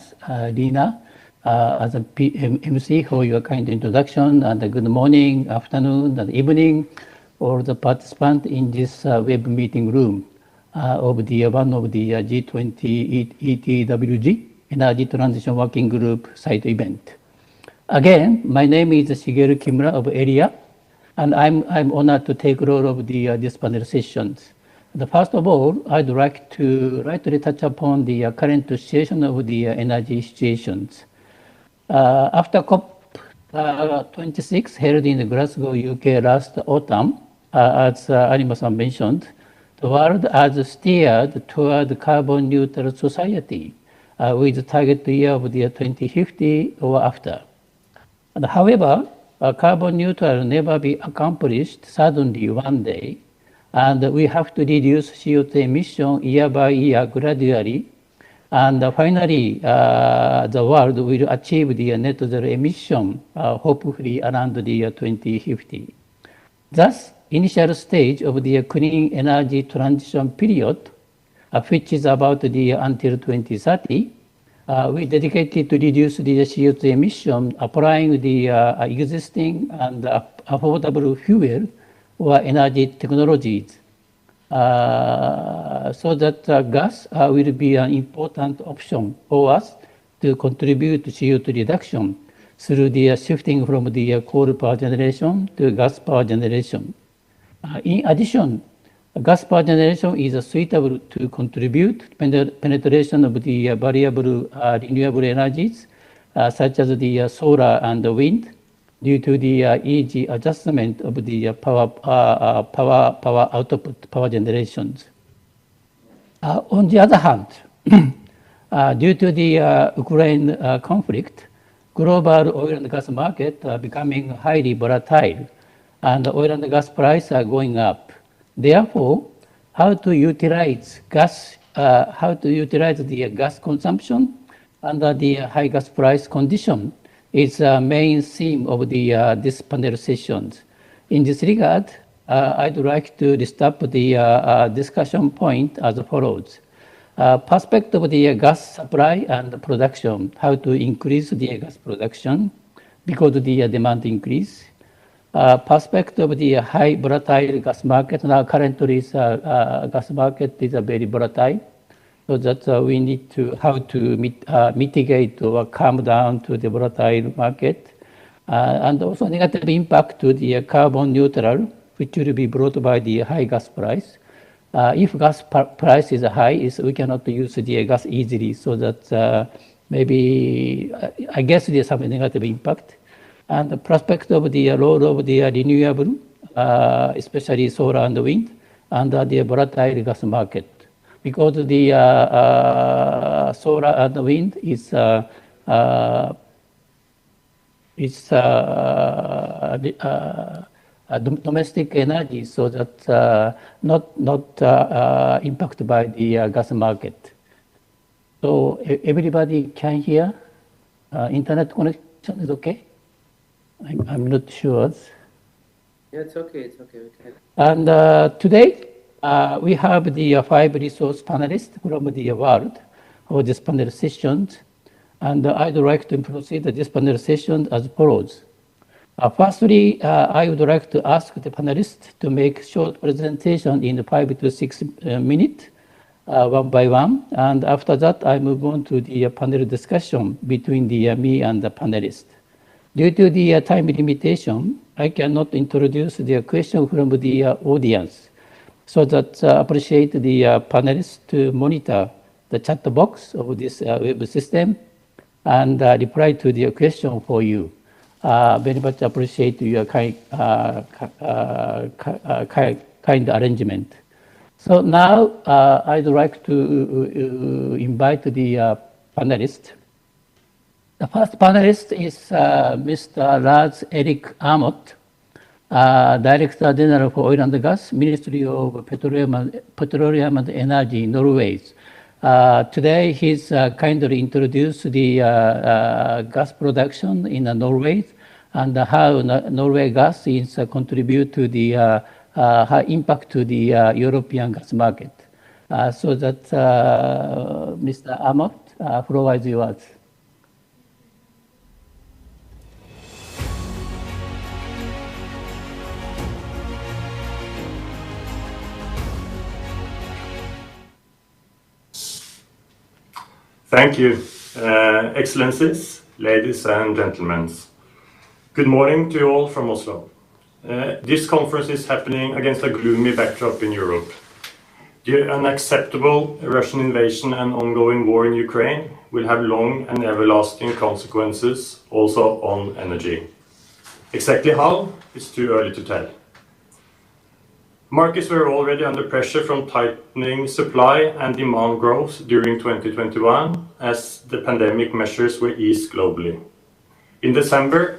as a MC for your kind introduction, and good morning, afternoon, and evening, all the participants in this web meeting room of the one of the G20 ETWG Energy Transition Working Group site event. Again, my name is Shigeru Kimura of area, and I'm honored to take role of this panel sessions. First of all, I'd like to lightly touch upon the current situation of the energy situations. After COP26 held in Glasgow, UK last autumn, as Arima-san mentioned, the world has steered toward carbon neutral society with the target year of the 2050 or after. And however, carbon neutral never be accomplished suddenly one day, and we have to reduce CO2 emission year by year gradually. And finally, the world will achieve the net zero emission, hopefully around the year 2050. Thus, initial stage of the clean energy transition period, which is about the until 2030, we dedicated to reduce the CO2 emission, applying the existing and affordable fuel or energy technologies. So that gas will be an important option for us to contribute to CO2 reduction through the shifting from the coal power generation to gas power generation. In addition, gas power generation is suitable to contribute penetration of the variable renewable energies, such as the solar and the wind, due to the easy adjustment of the power output, power generations. On the other hand, due to the Ukraine conflict, global oil and gas market are becoming highly volatile, and oil and gas prices are going up. Therefore, how to utilize the gas consumption under the high gas price condition is a main theme of the this panel sessions. In this regard, I'd like to list up the discussion point as follows. Perspective of the gas supply and production, how to increase the gas production because of the demand increase. Perspective of the high volatile gas market. Now currently gas market is very volatile. So that we need to how to mitigate or calm down to the volatile market, and also negative impact to the carbon neutral, which will be brought by the high gas price. If gas price is high, we cannot use the gas easily. So that maybe I guess there's some negative impact. And the prospect of the role of the renewable, especially solar and wind, under the volatile gas market. Because the solar and wind is domestic energy, so that not impacted by the gas market. So everybody can hear. Internet connection is okay. I'm not sure. Yeah, it's okay. It's okay. Okay. And today. We have the 5 resource panelists from the world for this panel sessions, and I'd like to proceed this panel session as follows. Firstly, I would like to ask the panelists to make short presentation in 5 to 6 minutes, one by one, and after that I move on to the panel discussion between me and the panelists. Due to the time limitation, I cannot introduce the question from the audience. So that appreciate the panelists to monitor the chat box of this web system and reply to the question for you. Very much appreciate your kind arrangement. So now I'd like to invite the panelists. The first panelist is Mr. Lars Erik Aamodt, Director General for Oil and Gas, Ministry of Petroleum and Energy, Norway. Today, he's kindly introduced the gas production in Norway and how Norway gas is contribute to the high impact to the European gas market. So that Mr. Aamodt, floor is yours. Thank you, Excellencies, ladies and gentlemen. Good morning to you all from Oslo. This conference is happening against a gloomy backdrop in Europe. The unacceptable Russian invasion and ongoing war in Ukraine will have long and everlasting consequences also on energy. Exactly how, it's too early to tell. Markets were already under pressure from tightening supply and demand growth during 2021 as the pandemic measures were eased globally. In December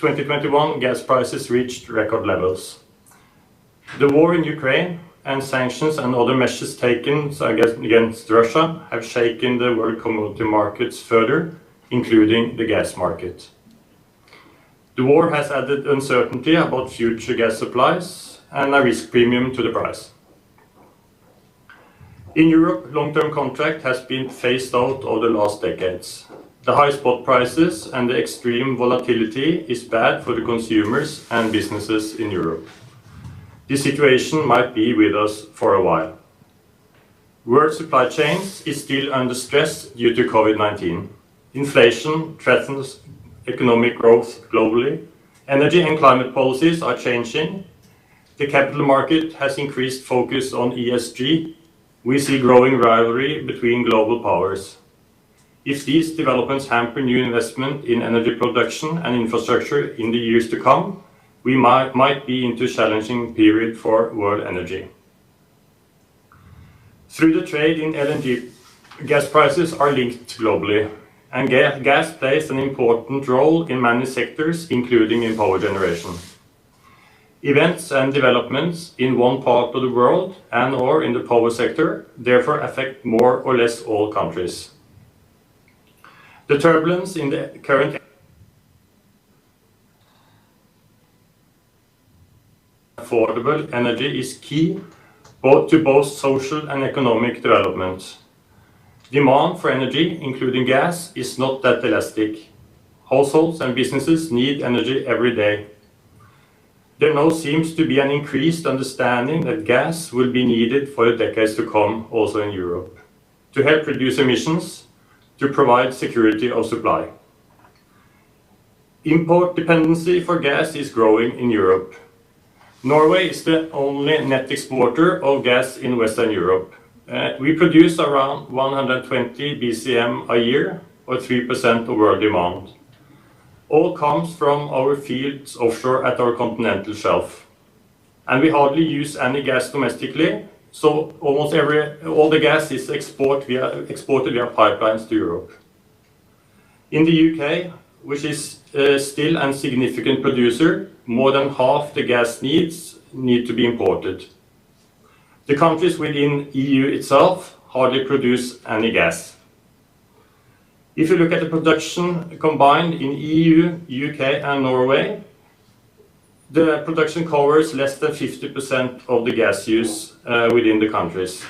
2021 gas prices reached record levels. The war in Ukraine and sanctions and other measures taken against Russia have shaken the world commodity markets further, including the gas market. The war has added uncertainty about future gas supplies and a risk premium to the price. In Europe, long-term contract has been phased out over the last decades. The high spot prices and the extreme volatility is bad for the consumers and businesses in Europe. This situation might be with us for a while. World supply chains is still under stress due to COVID-19. Inflation threatens economic growth globally. Energy and climate policies are changing. The capital market has increased focus on ESG. We see growing rivalry between global powers. If these developments hamper new investment in energy production and infrastructure in the years to come, we might be into a challenging period for world energy. Through the trade in LNG, gas prices are linked globally, and gas plays an important role in many sectors, including in power generation. Events and developments in one part of the world and/or in the power sector therefore affect more or less all countries. The turbulence in the current affordable energy is key to both social and economic development. Demand for energy, including gas, is not that elastic. Households and businesses need energy every day. There now seems to be an increased understanding that gas will be needed for the decades to come, also in Europe, to help reduce emissions, to provide security of supply. Import dependency for gas is growing in Europe. Norway is the only net exporter of gas in Western Europe. We produce around 120 BCM a year, or 3% of world demand. All comes from our fields offshore at our continental shelf. And we hardly use any gas domestically, so almost all the gas is exported via pipelines to Europe. In the UK, which is still a significant producer, more than half the gas needs need to be imported. The countries within EU itself hardly produce any gas. If you look at the production combined in EU, UK and Norway, the production covers less than 50% of the gas use within the countries.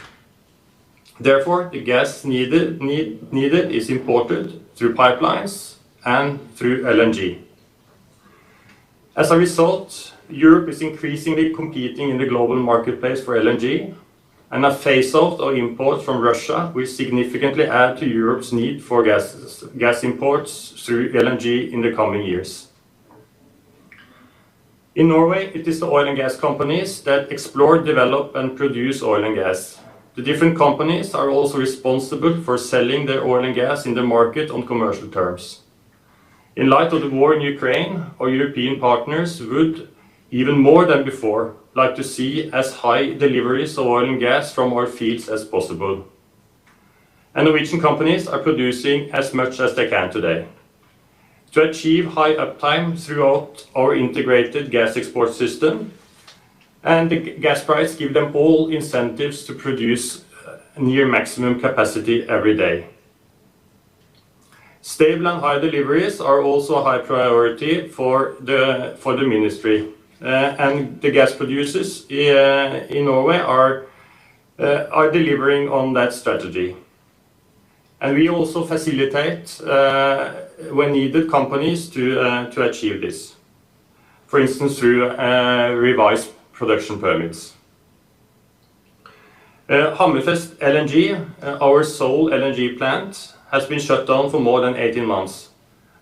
Therefore, the gas needed is imported through pipelines and through LNG. As a result, Europe is increasingly competing in the global marketplace for LNG, and a phase-out of imports from Russia will significantly add to Europe's need for gas imports through LNG in the coming years. In Norway, it is the oil and gas companies that explore, develop and produce oil and gas. The different companies are also responsible for selling their oil and gas in the market on commercial terms. In light of the war in Ukraine, our European partners would, even more than before, like to see as high deliveries of oil and gas from our fields as possible. And Norwegian companies are producing as much as they can today. To achieve high uptime throughout our integrated gas export system, and the gas price give them all incentives to produce near maximum capacity every day. Stable and high deliveries are also a high priority for the ministry. And the gas producers in Norway are delivering on that strategy. And we also facilitate, when needed, companies to achieve this. For instance, through revised production permits. Hammerfest LNG, our sole LNG plant, has been shut down for more than 18 months.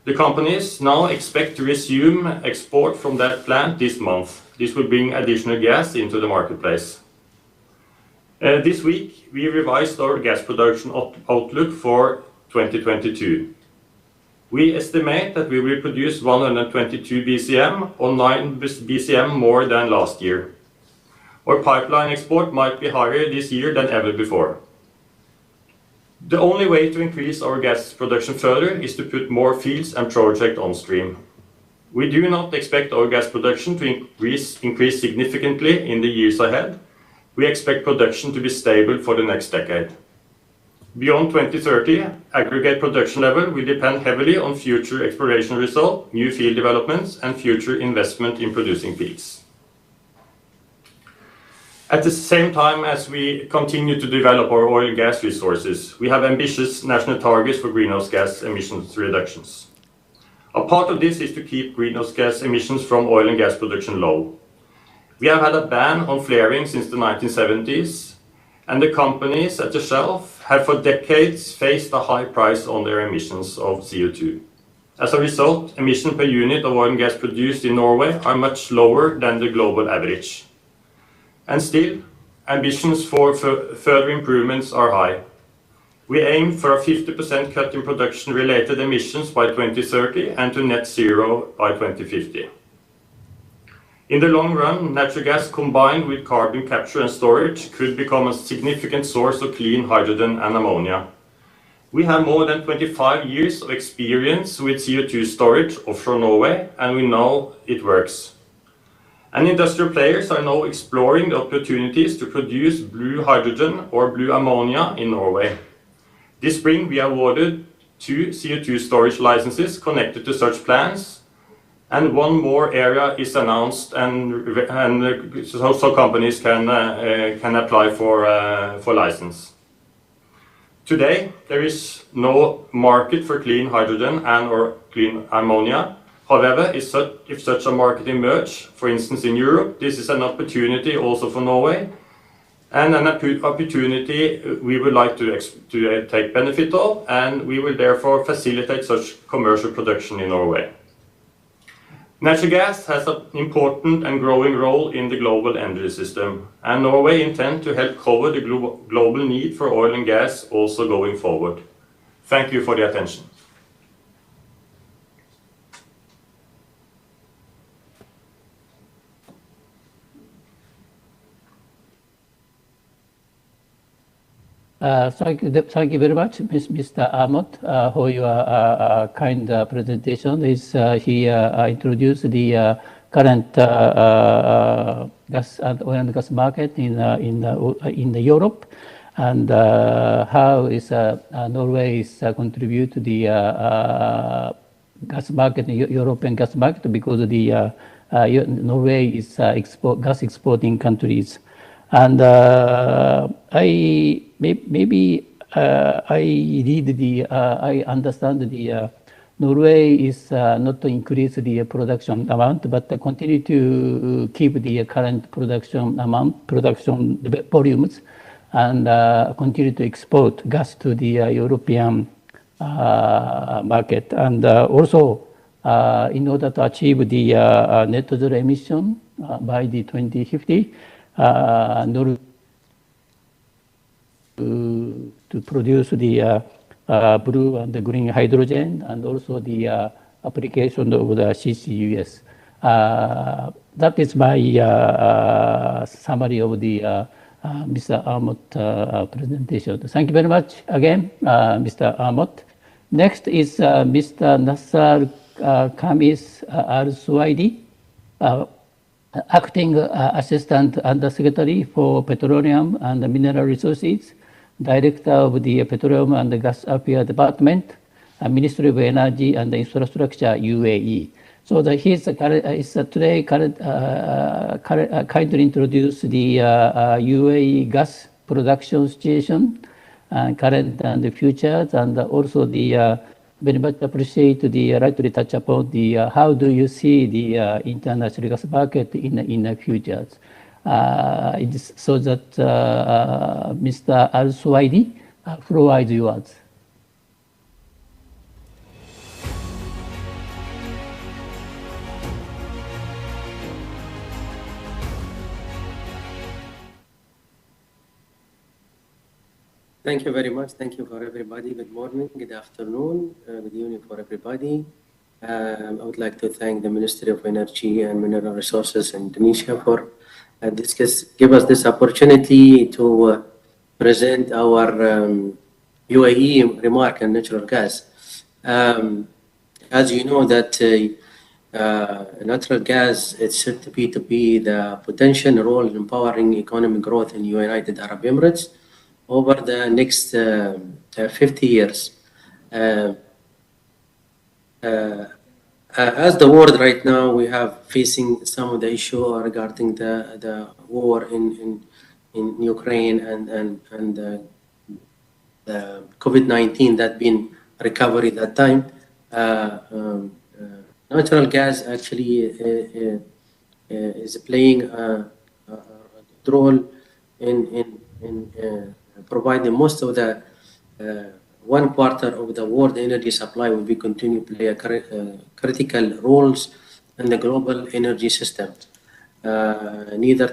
The companies now expect to resume export from that plant this month. This will bring additional gas into the marketplace. This week, we revised our gas production outlook for 2022. We estimate that we will produce 122 BCM, or 9 BCM more than last year. Our pipeline export might be higher this year than ever before. The only way to increase our gas production further is to put more fields and projects on stream. We do not expect oil gas production to increase significantly in the years ahead. We expect production to be stable for the next decade. Beyond 2030, aggregate production level will depend heavily on future exploration results, new field developments, and future investment in producing fields. At the same time as we continue to develop our oil and gas resources, we have ambitious national targets for greenhouse gas emissions reductions. A part of this is to keep greenhouse gas emissions from oil and gas production low. We have had a ban on flaring since the 1970s, and the companies at the shelf have for decades faced a high price on their emissions of CO2. As a result, emission per unit of oil and gas produced in Norway are much lower than the global average. And still, ambitions for further improvements are high. We aim for a 50% cut in production-related emissions by 2030 and to net zero by 2050. In the long run, natural gas combined with carbon capture and storage could become a significant source of clean hydrogen and ammonia. We have more than 25 years of experience with CO2 storage offshore Norway, and we know it works. And industrial players are now exploring the opportunities to produce blue hydrogen or blue ammonia in Norway. This spring, we awarded 2 CO2 storage licenses connected to such plans, and 1 more area is announced, and so companies can apply for license. Today, there is no market for clean hydrogen and/or clean ammonia. However, if such a market emerges, for instance in Europe, this is an opportunity also for Norway, and an opportunity we would like to take benefit of, and we will therefore facilitate such commercial production in Norway. Natural gas has an important and growing role in the global energy system, and Norway intends to help cover the global need for oil and gas also going forward. Thank you for the attention. Thank you very much, Mr. Ahmad, for your kind presentation. He introduced the current gas and oil and gas market in Europe, and how is Norway is contribute to the gas market, European gas market, because the Norway is gas exporting countries. And I understand the Norway is not to increase the production amount, but continue to keep the current production volumes, and continue to export gas to the European market. And also, in order to achieve the net zero emission by the 2050, to produce the blue and the green hydrogen, and also the application of the CCUS. That is my summary of the Mr. Ahmad presentation. Thank you very much again, Mr. Ahmad. Next is Mr. Nassar Khamis Al-Suwaidi, Acting Assistant Undersecretary for Petroleum and Mineral Resources, Director of the Petroleum and Gas Affairs Department, Ministry of Energy and Infrastructure, UAE. So he is today kindly introduce the UAE gas production situation, current and the futures, and also the very much appreciate the rightly touch upon the how do you see the international gas market in the future. So that Mr. Al-Suwaidi, floor is yours. Thank you very much. Thank you for everybody. Good morning, good afternoon, good evening for everybody. I would like to thank the Ministry of Energy and Mineral Resources in Indonesia for give us this opportunity to present our UAE remark on natural gas. As you know that Natural gas is said to be the potential role in empowering economic growth in United Arab Emirates over the next 50 years. As the world right now, we have facing some of the issue regarding the war in Ukraine and the COVID-19 that been recovery that time. Natural gas actually is playing a role in providing most of the 1/4 of the world energy supply will be continue to play a critical roles in the global energy system. Neither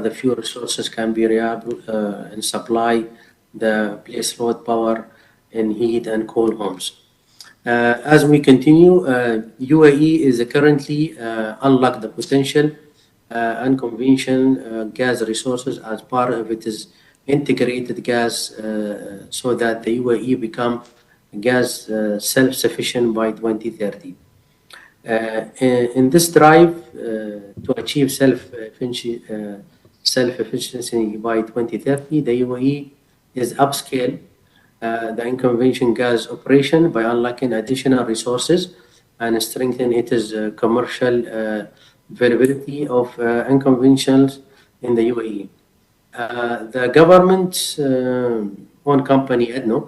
the few resources can be reliable and supply the place load power in heat and cold homes. As we continue, UAE is currently unlock the potential unconventional gas resources as part of its integrated gas so that the UAE become gas self-sufficient by 2030. In this drive to achieve self-efficiency by 2030, the UAE is upscale the unconventional gas operation by unlocking additional resources and strengthen its commercial availability of unconventionals in the UAE. The government's own company, ADNOC,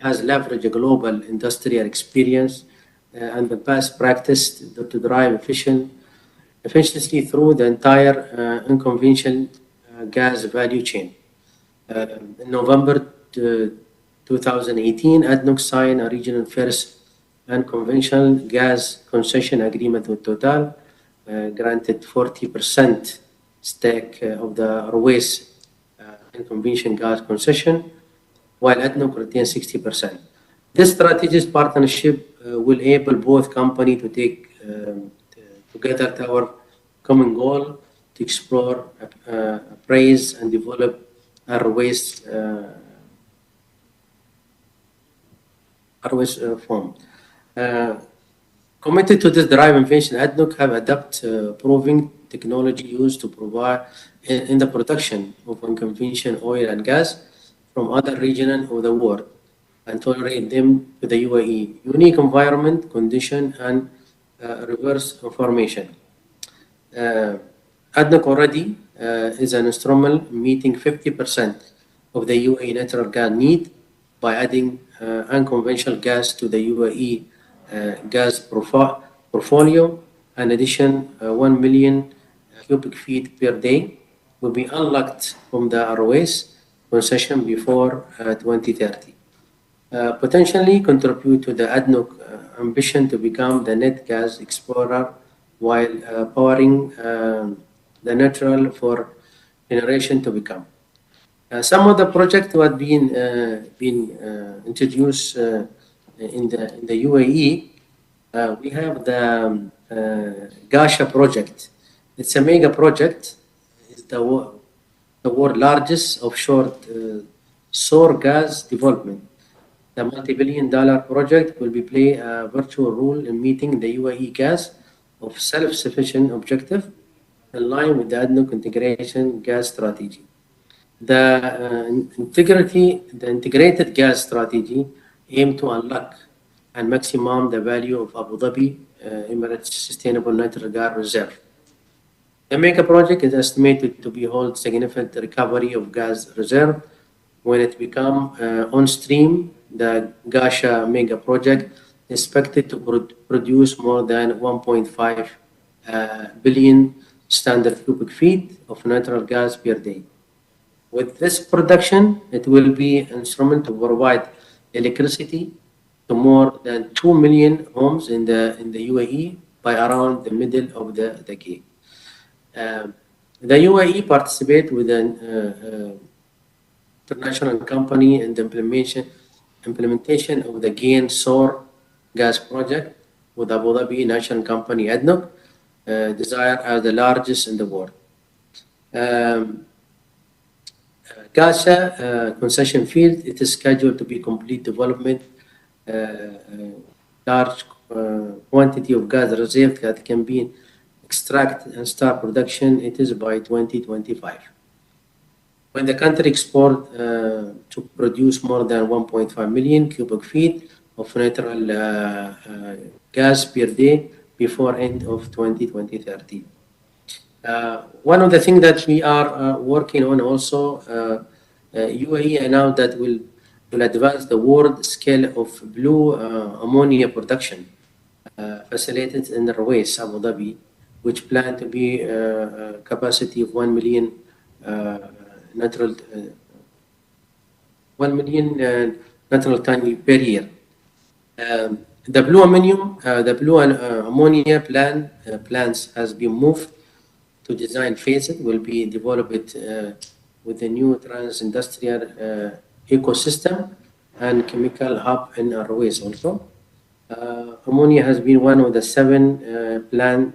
has leveraged global industrial experience and the best practice to drive efficiency through the entire unconventional gas value chain. In November 2018, ADNOC signed a regional first unconventional gas concession agreement with Total, granted 40% stake of the Ruwais unconventional gas concession, while ADNOC retains 60%. This strategic partnership will enable both companies to take together our common goal to explore, appraise, and develop our waste form. Committed to this drive invention, ADNOC have adopted proving technology used to provide in the production of unconventional oil and gas from other regions of the world and tolerate them to the UAE. Unique environment, condition, and reverse information. ADNOC already is an instrument meeting 50% of the UAE natural gas need by adding unconventional gas to the UAE gas portfolio. In addition, 1 million cubic feet per day will be unlocked from the Ruwais concession before 2030. Potentially contribute to the ADNOC ambition to become the net gas explorer while powering the natural for generation to become. Some of the projects that have been introduced in the UAE, we have the Gasha project. It's a mega project. It's the world's largest offshore sour gas development. The multi-billion-dollar project will be play a virtual role in meeting the UAE gas of self-sufficient objective in line with the ADNOC integration gas strategy. The integrated gas strategy aim to unlock and maximum the value of Abu Dhabi Emirates Sustainable Natural Gas Reserve. The mega project is estimated to be hold significant recovery of gas reserve when it become on stream. The Gasha mega project is expected to produce more than 1.5 billion standard cubic feet of natural gas per day. With this production, it will be an instrument to provide electricity to more than 2 million homes in the UAE by around the middle of the decade. The UAE participate with an international company in the implementation of the Gain Sour gas project with Abu Dhabi national company ADNOC, desired as the largest in the world. Gasha concession field, it is scheduled to be complete development, large quantity of gas reserve that can be extracted and start production, it is by 2025. When the country export to produce more than 1.5 million cubic feet of natural gas per day before end of 2030. One of the things that we are working on also, UAE announced that will advance the world scale of blue ammonia production facilitated in Ruwais, Abu Dhabi, which plan to be capacity of 1 million natural 1 million natural ton per year. The blue ammonia plans has been moved to design phase. It will be developed with a new trans-industrial ecosystem and chemical hub in Ruwais also. Ammonia has been one of the 7 planned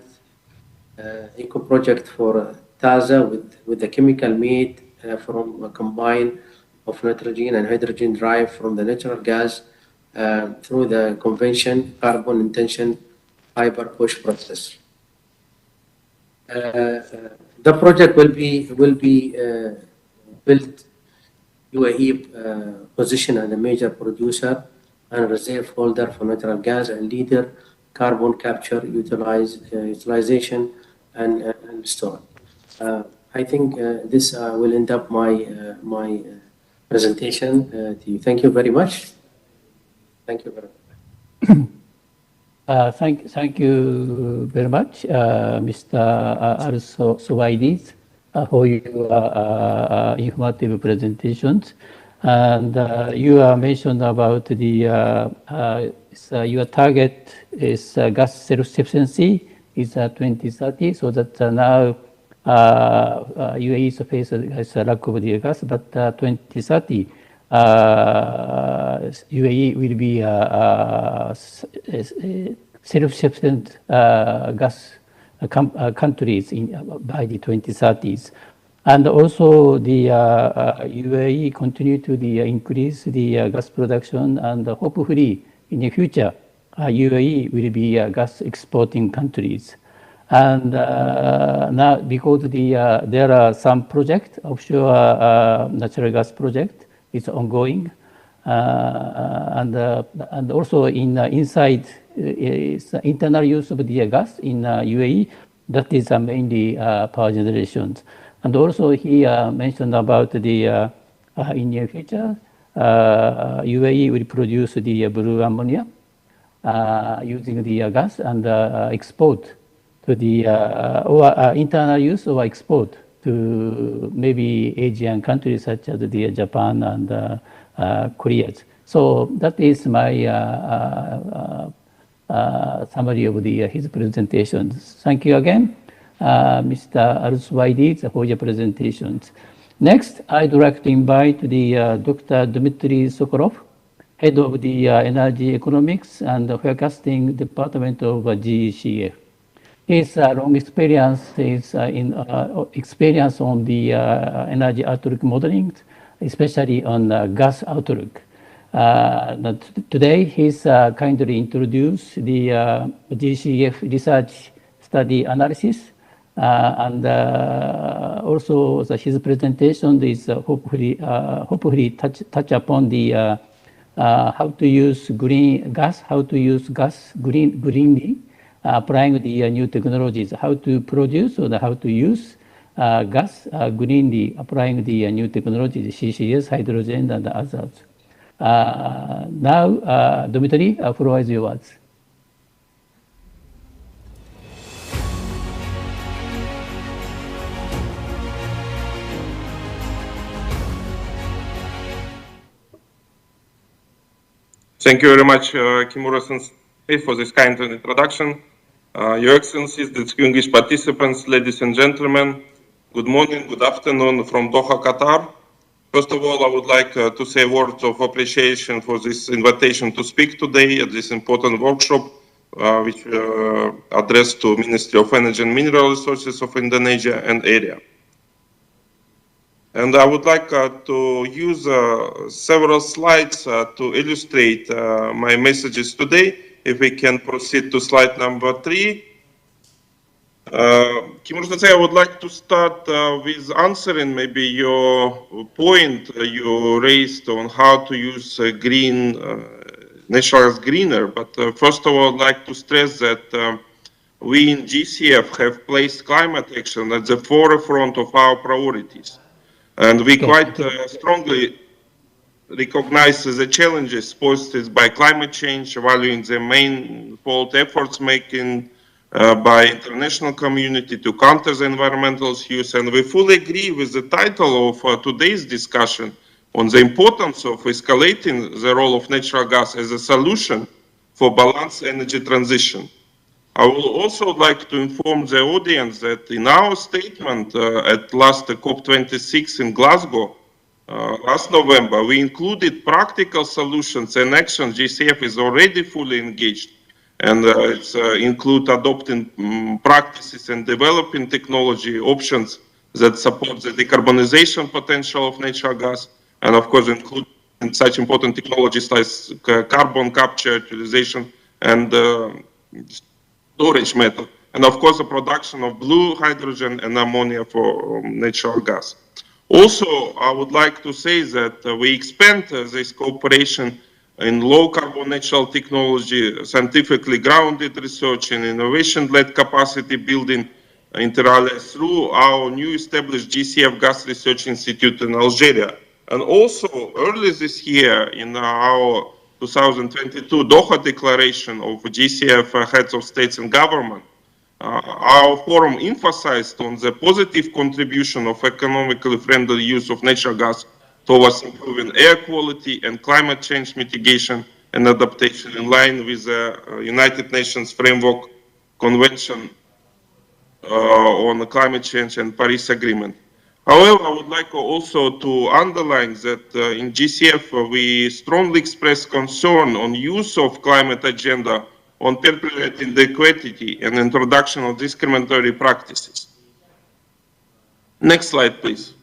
eco project for TAZA with the chemical made from a combine of nitrogen and hydrogen derived from the natural gas through the convention carbon intention fiber push process. The project will be built UAE position as a major producer and reserve holder for natural gas and leader carbon capture, utilization, and store. I think this will end up my presentation to you. Thank you very much. Thank you very much. Thank you very much, Mr. Al-Suwaidi, for your informative presentations. And you mentioned about your target is gas self-sufficiency is 2030, so that now UAE is facing a lack of the gas, but 2030 UAE will be self-sufficient gas countries by the 2030s. And also the UAE continue to increase the gas production, and hopefully in the future UAE will be gas exporting countries. And now because there are some projects, offshore natural gas project is ongoing, and also inside internal use of the gas in UAE, that is mainly power generation. And also he mentioned about the in near future UAE will produce the blue ammonia using the gas and export to the or internal use or export to maybe Asian countries such as the Japan and Korea. So that is my summary of his presentations. Thank you again, Mr. Al-Suwaidi, for your presentations. Next, I'd like to invite the Dr. Dmitry Sokolov, Head of the Energy Economics and Forecasting Department of GECF. His long experience is experience on the energy outlook modeling, especially on gas outlook. Today, he's kindly introduced the GCF research study analysis, and also his presentation is hopefully touch upon the how to use green gas, how to use gas greenly, applying the new technologies, how to produce or how to use gas greenly, applying the new technologies, CCS, hydrogen, and others. Now, Dmitry, floor is yours. Thank you very much, Kimura-sensei, for this kind of introduction. Your Excellencies, distinguished participants, ladies and gentlemen, good morning, good afternoon from Doha, Qatar. First of all, I would like to say words of appreciation for this invitation to speak today at this important workshop, which addressed to Ministry of Energy and Mineral Resources of Indonesia and area. And I would like to use several slides to illustrate my messages today If we can proceed to slide number 3. Kimura-sensei, I would like to start with answering maybe your point you raised on how to use green, natural gas greener. But first of all, I'd like to stress that we in GCF have placed climate action at the forefront of our priorities. And we quite strongly recognize the challenges posed by climate change, valuing the manifold efforts making by international community to counter the environmental issues. And we fully agree with the title of today's discussion on the importance of escalating the role of natural gas as a solution for balanced energy transition. I would also like to inform the audience that in our statement at last COP26 in Glasgow, last November, we included practical solutions and actions GCF is already fully engaged. And it's include adopting practices and developing technology options that support the decarbonization potential of natural gas, and of course include such important technologies like carbon capture, utilization, and storage method, and of course the production of blue hydrogen and ammonia for natural gas. Also, I would like to say that we expand this cooperation in low carbon natural technology, scientifically grounded research and innovation-led capacity building inter alia through our new established GCF Gas Research Institute in Algeria. And also early this year in our 2022 Doha Declaration of GCF Heads of States and Government, our forum emphasized on the positive contribution of economically friendly use of natural gas towards improving air quality and climate change mitigation and adaptation in line with the United Nations Framework Convention on climate change and Paris Agreement. However, I would like also to underline that in GCF we strongly express concern on use of climate agenda on perpetuating inequality and introduction of discriminatory practices. Next slide, please.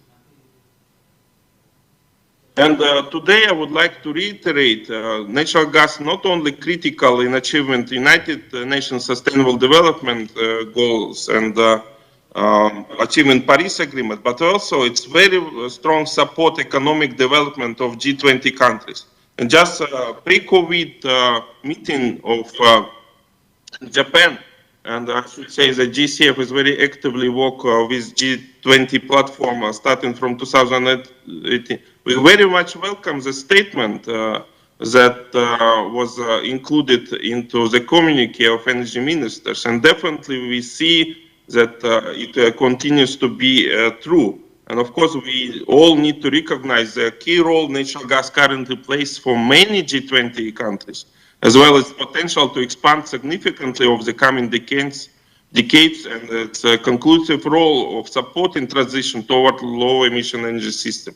And today I would like to reiterate natural gas not only critical in achievement United Nations Sustainable Development Goals and achieving Paris Agreement, but also it's very strong support economic development of G20 countries. And just pre-COVID meeting of Japan, and I should say that GCF is very actively work with G20 platform starting from 2018. We very much welcome the statement that was included into the communique of energy ministers, and definitely we see that it continues to be true. And of course, we all need to recognize the key role natural gas currently plays for many G20 countries, as well as potential to expand significantly over the coming decades, and its conclusive role of supporting transition toward low emission energy system.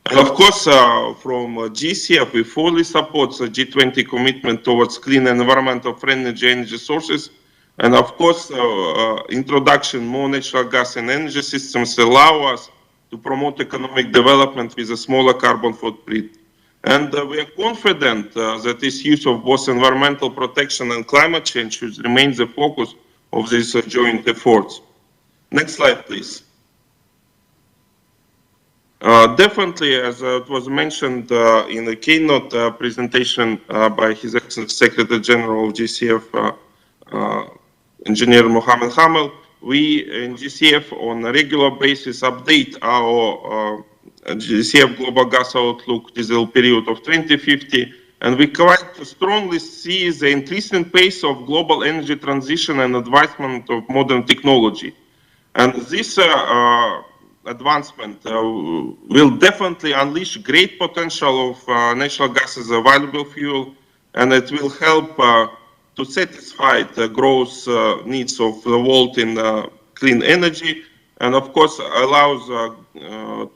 And of course, from GCF, we fully support the G20 commitment towards clean and environmental friendly energy sources. And of course, introduction more natural gas and energy systems allow us to promote economic development with a smaller carbon footprint. And we are confident that this use of both environmental protection and climate change should remain the focus of these joint efforts. Next slide, please. Definitely, as it was mentioned in the keynote presentation by His Excellency Secretary General of GCF, Engineer Mohammed Hamel, we in GCF on a regular basis update our GCF Global Gas Outlook diesel period of 2050, and we quite strongly see the increasing pace of global energy transition and advancement of modern technology. And this advancement will definitely unleash great potential of natural gas as a valuable fuel, and it will help to satisfy the growth needs of the world in clean energy, and of course allows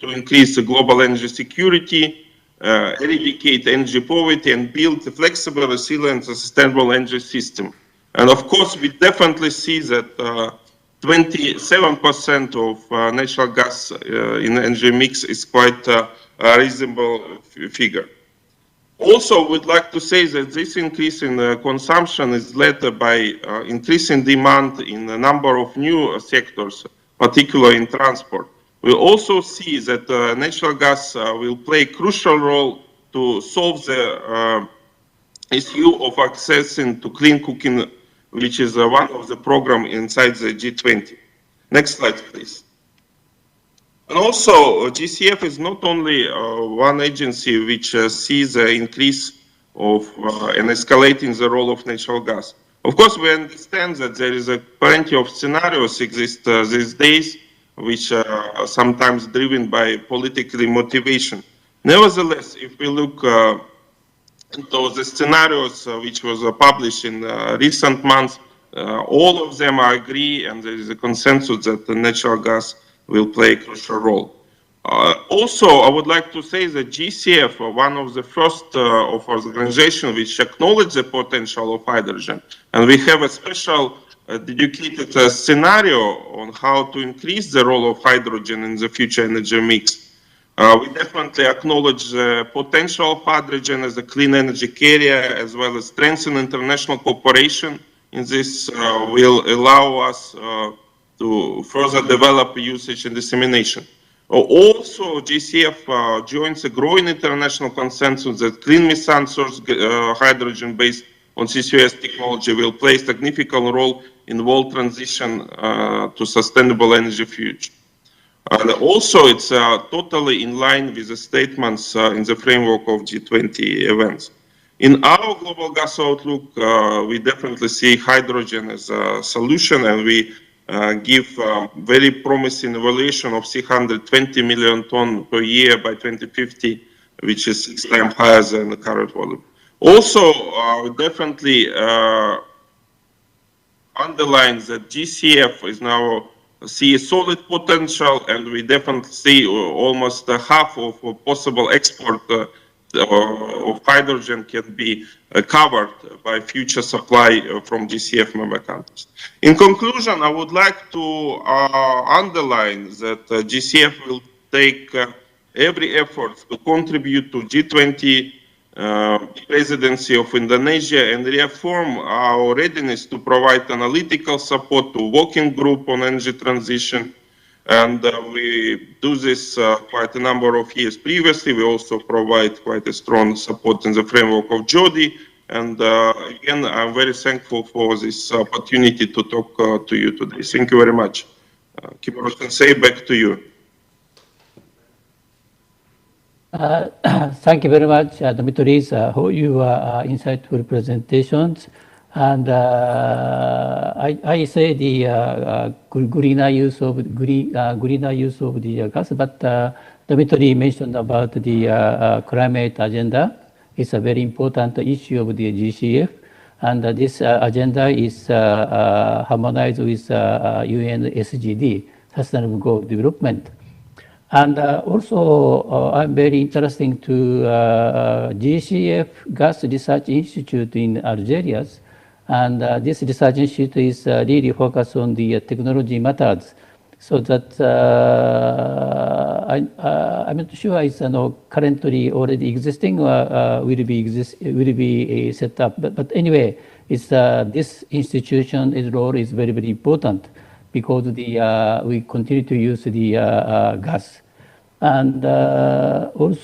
to increase the global energy security, eradicate energy poverty, and build a flexible, resilient, and sustainable energy system. And of course, we definitely see that 27% of natural gas in energy mix is quite a reasonable figure. Also, we'd like to say that this increase in consumption is led by increasing demand in a number of new sectors, particularly in transport. We also see that natural gas will play a crucial role to solve the issue of accessing to clean cooking, which is one of the programs inside the G20. Next slide, please. And also, GCF is not only one agency which sees the increase of and escalating the role of natural gas. Of course, we understand that there is plenty of scenarios exist these days, which are sometimes driven by political motivation. Nevertheless, if we look into the scenarios which was published in recent months, all of them agree, and there is a consensus that the natural gas will play a crucial role. Also, I would like to say that GCF, one of the first of our organizations which acknowledge the potential of hydrogen, and we have a special dedicated scenario on how to increase the role of hydrogen in the future energy mix. We definitely acknowledge the potential of hydrogen as a clean energy carrier, as well as strengthen international cooperation. In this will allow us to further develop usage and dissemination. Also, GCF joins a growing international consensus that clean methane source hydrogen based on CCUS technology will play a significant role in world transition to sustainable energy future. And also, it's totally in line with the statements in the framework of G20 events. In our global gas outlook, we definitely see hydrogen as a solution, and we give very promising evaluation of 620 million tons per year by 2050, which is 6 times higher than the current volume. Also, we definitely underlines that GCF is now see a solid potential, and we definitely see almost half of possible export of hydrogen can be covered by future supply from GCF member countries. In conclusion, I would like to underline that GCF will take every effort to contribute to G20 presidency of Indonesia and reaffirm our readiness to provide analytical support to working group on energy transition. And we do this quite a number of years previously. We also provide quite a strong support in the framework of JODI. And again, I'm very thankful for this opportunity to talk to you today. Thank you very much. Kimura-sensei, back to you. Thank you very much, Dimitris, for your insightful presentations. And I say the greener use of the gas, but Dimitri mentioned about the climate agenda. It's a very important issue of the GCF, and this agenda is harmonized with UN SDG, Sustainable Goal Development. And also, I'm very interested to GCF Gas Research Institute in Algeria. And this research institute is really focused on the technology matters. So that I'm not sure it's currently already existing or will be set up. But anyway, it's this institution's role is very, very important because we continue to use the gas. And also,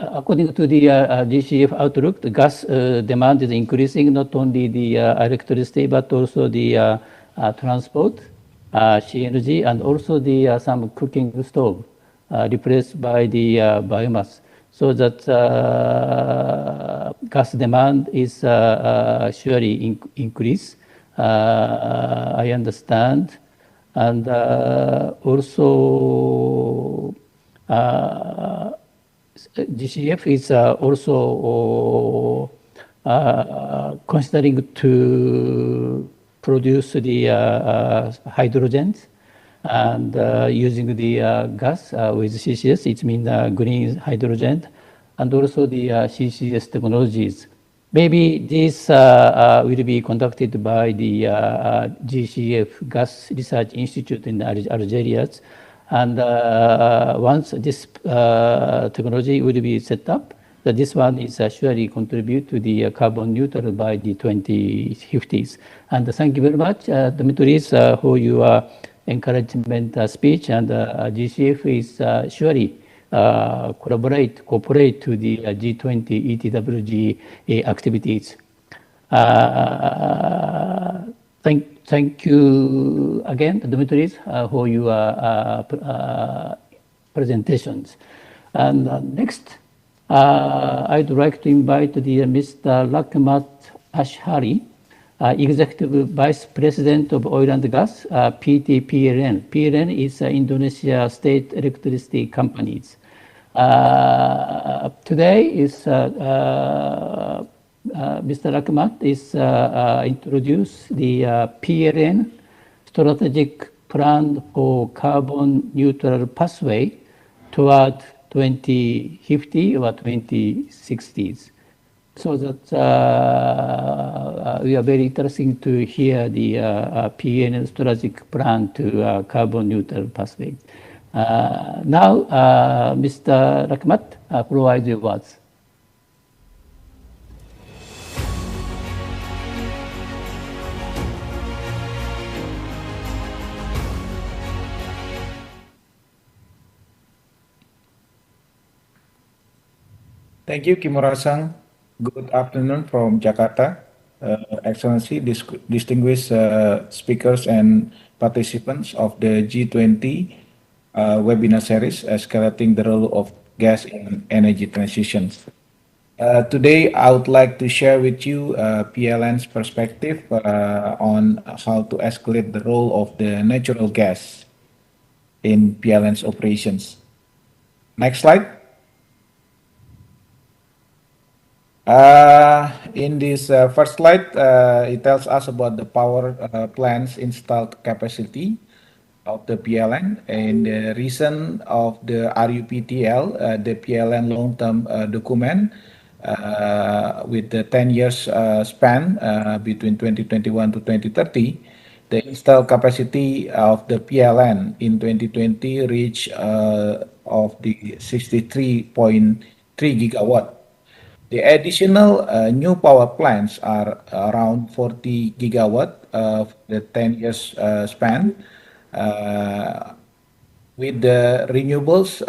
according to the GCF outlook, the gas demand is increasing, not only the electricity, but also the transport, CNG, and also the some cooking stove replaced by the biomass. So that gas demand is surely increase. I understand. And also, GCF is also considering to produce the hydrogens and using the gas with CCS. It means green hydrogen, and also the CCS technologies. Maybe this will be conducted by the GCF Gas Research Institute in Algeria. And once this technology will be set up, that this one is surely contribute to the carbon neutral by the 2050s. And thank you very much, Dimitris, for your encouragement speech. And GCF is surely cooperate to the G20 ETWG activities. Thank you again, Dimitris, for your presentations. And next, I'd like to invite the Mr. Lakmat Ashari, Executive Vice President of Oil and Gas, PT PLN. PLN is Indonesia State Electricity Companies. Today is Mr. Lakmat is introduce the PLN strategic plan for carbon neutral pathway toward 2050 or 2060s. So that we are very interesting to hear the PLN strategic plan to carbon neutral pathway. Now, Mr. Lakmat, provide your words. Thank you, Kimura-san. Good afternoon from Jakarta. Excellency, distinguished speakers and participants of the G20 webinar series, Escalating the Role of Gas in Energy Transition. Today, I would like to share with you PLN's perspective on how to escalate the role of the natural gas in PLN's operations. Next slide. In this first slide, it tells us about the power plant's installed capacity of the PLN. And the reason of the RUPTL, the PLN long-term document with the 10 years span between 2021 to 2030, the installed capacity of the PLN in 2020 reached of the 63.3 gigawatt. The additional new power plants are around 40 gigawatt for the 10 years span. With the renewables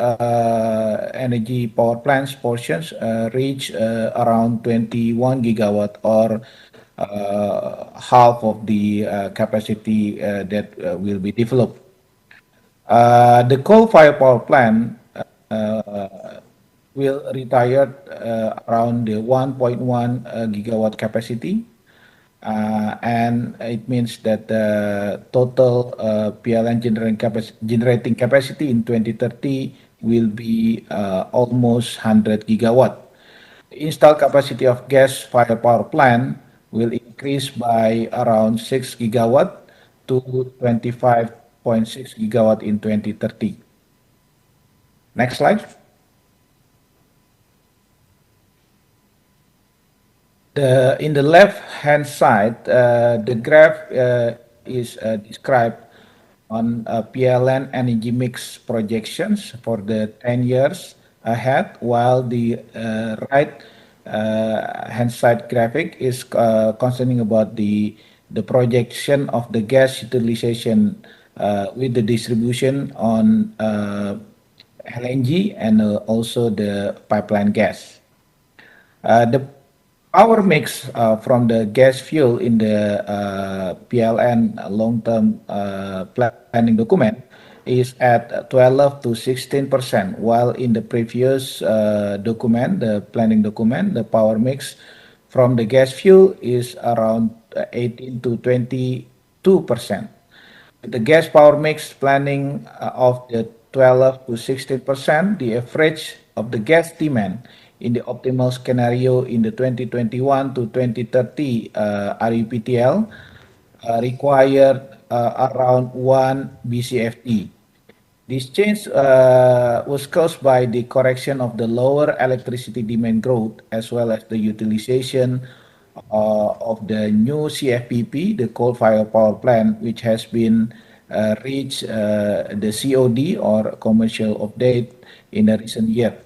energy power plants portions reach around 21 gigawatt, or half of the capacity that will be developed. The coal-fired power plant will retire around the 1.1 gigawatt capacity, and it means that the total PLN generating capacity in 2030 will be almost 100 gigawatt. The installed capacity of gas-fired power plant will increase by around 6 gigawatt to 25.6 gigawatt in 2030. Next slide. In the left-hand side, the graph is described on PLN energy mix projections for the 10 years ahead, while the right-hand side graphic is concerning about the projection of the gas utilization with the distribution on LNG and also the pipeline gas. The power mix from the gas fuel in the PLN long-term planning document is at 12 to 16%, while in the previous document, the planning document, the power mix from the gas fuel is around 18 to 22%. The gas power mix planning of the 12 to 16%, the average of the gas demand in the optimal scenario in the 2021 to 2030 RUPTL required around 1 BCFD. This change was caused by the correction of the lower electricity demand growth, as well as the utilization of the new CFPP, the coal-fired power plant, which has been reach the COD or commercial update in the recent year.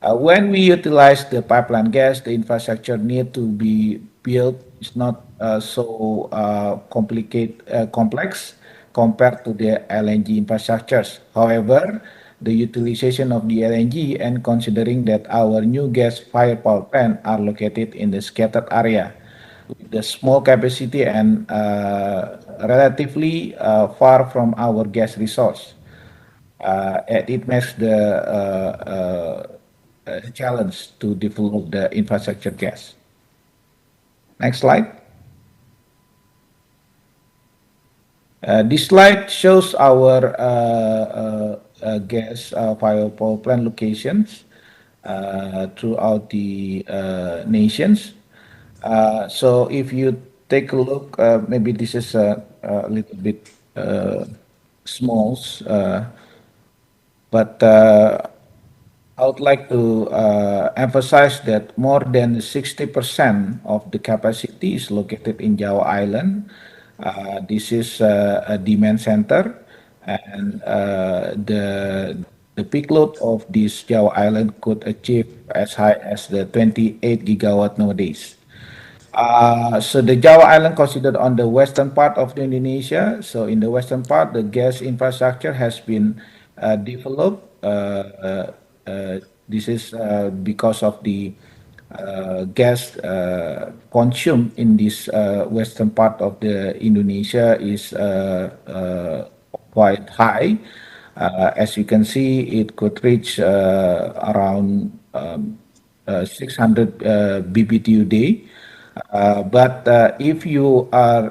When we utilize the pipeline gas, the infrastructure need to be built is not so complex compared to the LNG infrastructures. However, the utilization of the LNG and considering that our new gas-fired power plant are located in the scattered area with the small capacity and relatively far from our gas resource. It makes the challenge to develop the infrastructure gas. Next slide. This slide shows our gas fired power plant locations throughout the nations. So if you take a look, maybe this is a little bit small, but I would like to emphasize that more than 60% of the capacity is located in Java Island. This is a demand center, and the peak load of this Java Island could achieve as high as the 28 gigawatt nowadays. So the Java Island considered on the western part of the Indonesia. So in the western part, the gas infrastructure has been developed. This is because of the gas consumed in this western part of the Indonesia is quite high. As you can see, it could reach around 600 BBTU day. But if you are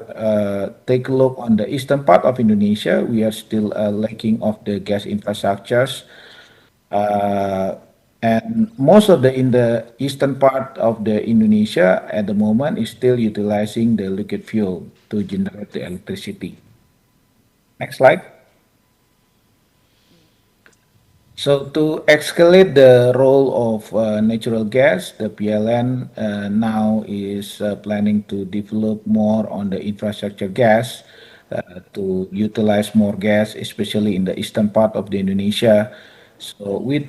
take a look on the eastern part of Indonesia, we are still lacking of the gas infrastructures. And most of in the eastern part of the Indonesia at the moment is still utilizing the liquid fuel to generate the electricity. Next slide. So to escalate the role of natural gas, the PLN now is planning to develop more on the infrastructure gas to utilize more gas, especially in the eastern part of the Indonesia. So with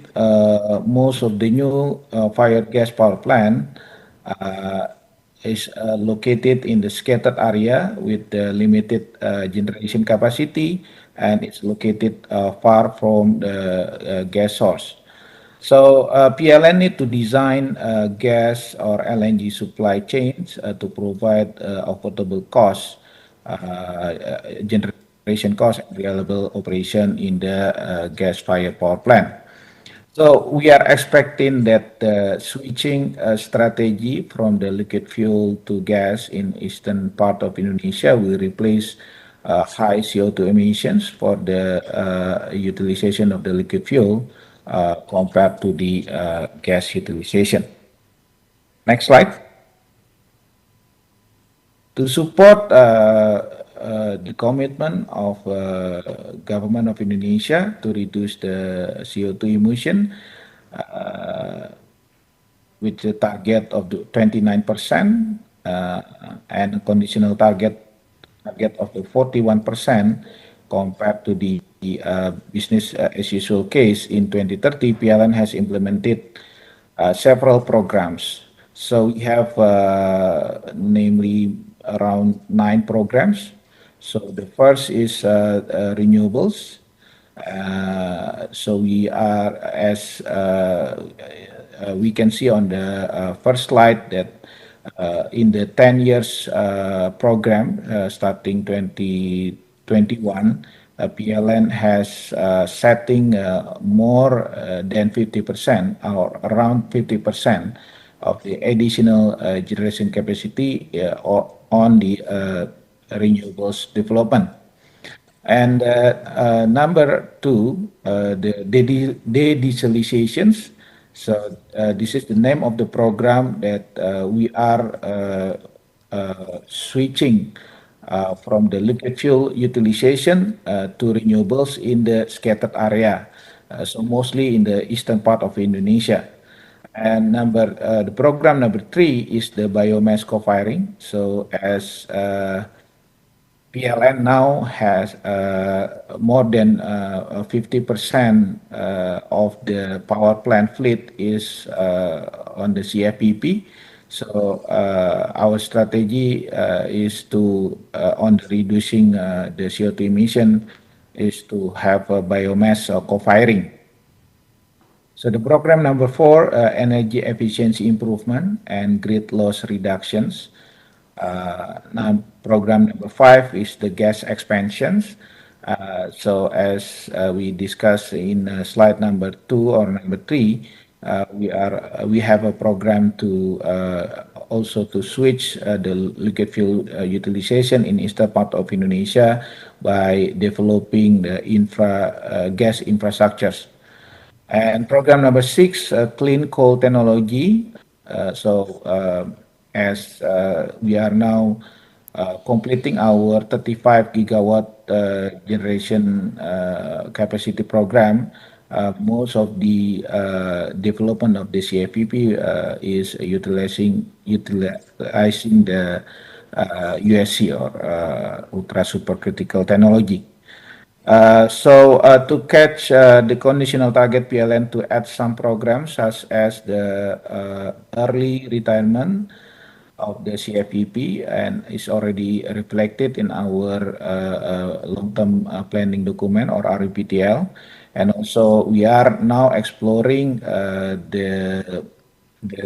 most of the new fired gas power plant is located in the scattered area with the limited generation capacity, and it's located far from the gas source. So PLN need to design gas or LNG supply chains to provide affordable costs, generation cost, and reliable operation in the gas-fired power plant. So we are expecting that the switching strategy from the liquid fuel to gas in eastern part of Indonesia will replace high CO2 emissions for the utilization of the liquid fuel compared to the gas utilization. Next slide. To support the commitment of government of Indonesia to reduce the CO2 emission with the target of the 29% and a conditional target of the 41% compared to the business as usual case in 2030, PLN has implemented several programs. So we have namely around 9 programs. So the first is renewables. So we are, as we can see on the first slide, that in the 10 years program starting 2021, PLN has setting more than 50% or around 50% of the additional generation capacity on the renewables development. And number 2, the de-dieselizations. So this is the name of the program that we are switching from the liquid fuel utilization to renewables in the scattered area. So mostly in the eastern part of Indonesia. And the program number 3 is the biomass co-firing. So as PLN now has more than 50% of the power plant fleet is on the CFPP. So our strategy is to on reducing the CO2 emission is to have a biomass co-firing. So the program number 4, energy efficiency improvement and grid loss reductions. Now program number 5 is the gas expansions. So as we discussed in slide number 2 or number 3, we have a program to also to switch the liquid fuel utilization in eastern part of Indonesia by developing the gas infrastructures. And program number 6, clean coal technology. As we are now completing our 35 gigawatt generation capacity program, most of the development of the CFPP is utilizing the USC or ultra supercritical technology. To catch the conditional target PLN to add some programs such as the early retirement of the CFPP and is already reflected in our long-term planning document or REPTL. And also we are now exploring the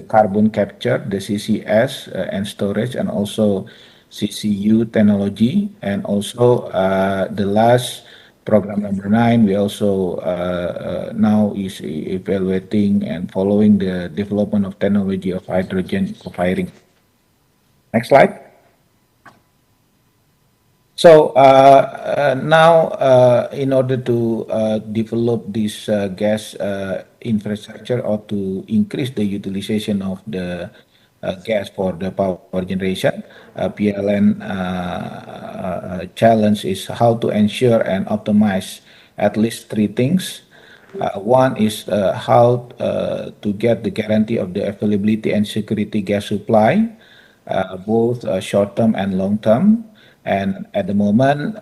carbon capture, the CCS and storage, and also CCU technology. And also the last program number 9, we also now is evaluating and following the development of technology of hydrogen co-firing. Next slide. So now in order to develop this gas infrastructure or to increase the utilization of the gas for the power generation, PLN challenge is how to ensure and optimize at least 3 things. One is how to get the guarantee of the availability and security gas supply, both short-term and long-term. And at the moment,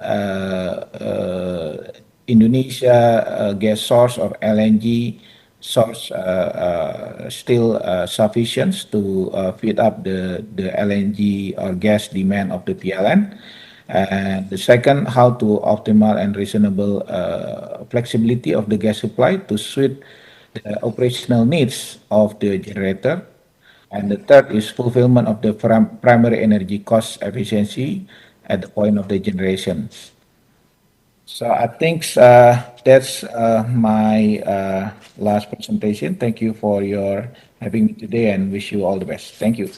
Indonesia gas source or LNG source still sufficient to feed up the LNG or gas demand of the PLN. And the second, how to optimal and reasonable flexibility of the gas supply to suit the operational needs of the generator. And the third is fulfillment of the primary energy cost efficiency at the point of the generations. So I think that's my last presentation. Thank you for your having me today and wish you all the best. Thank you.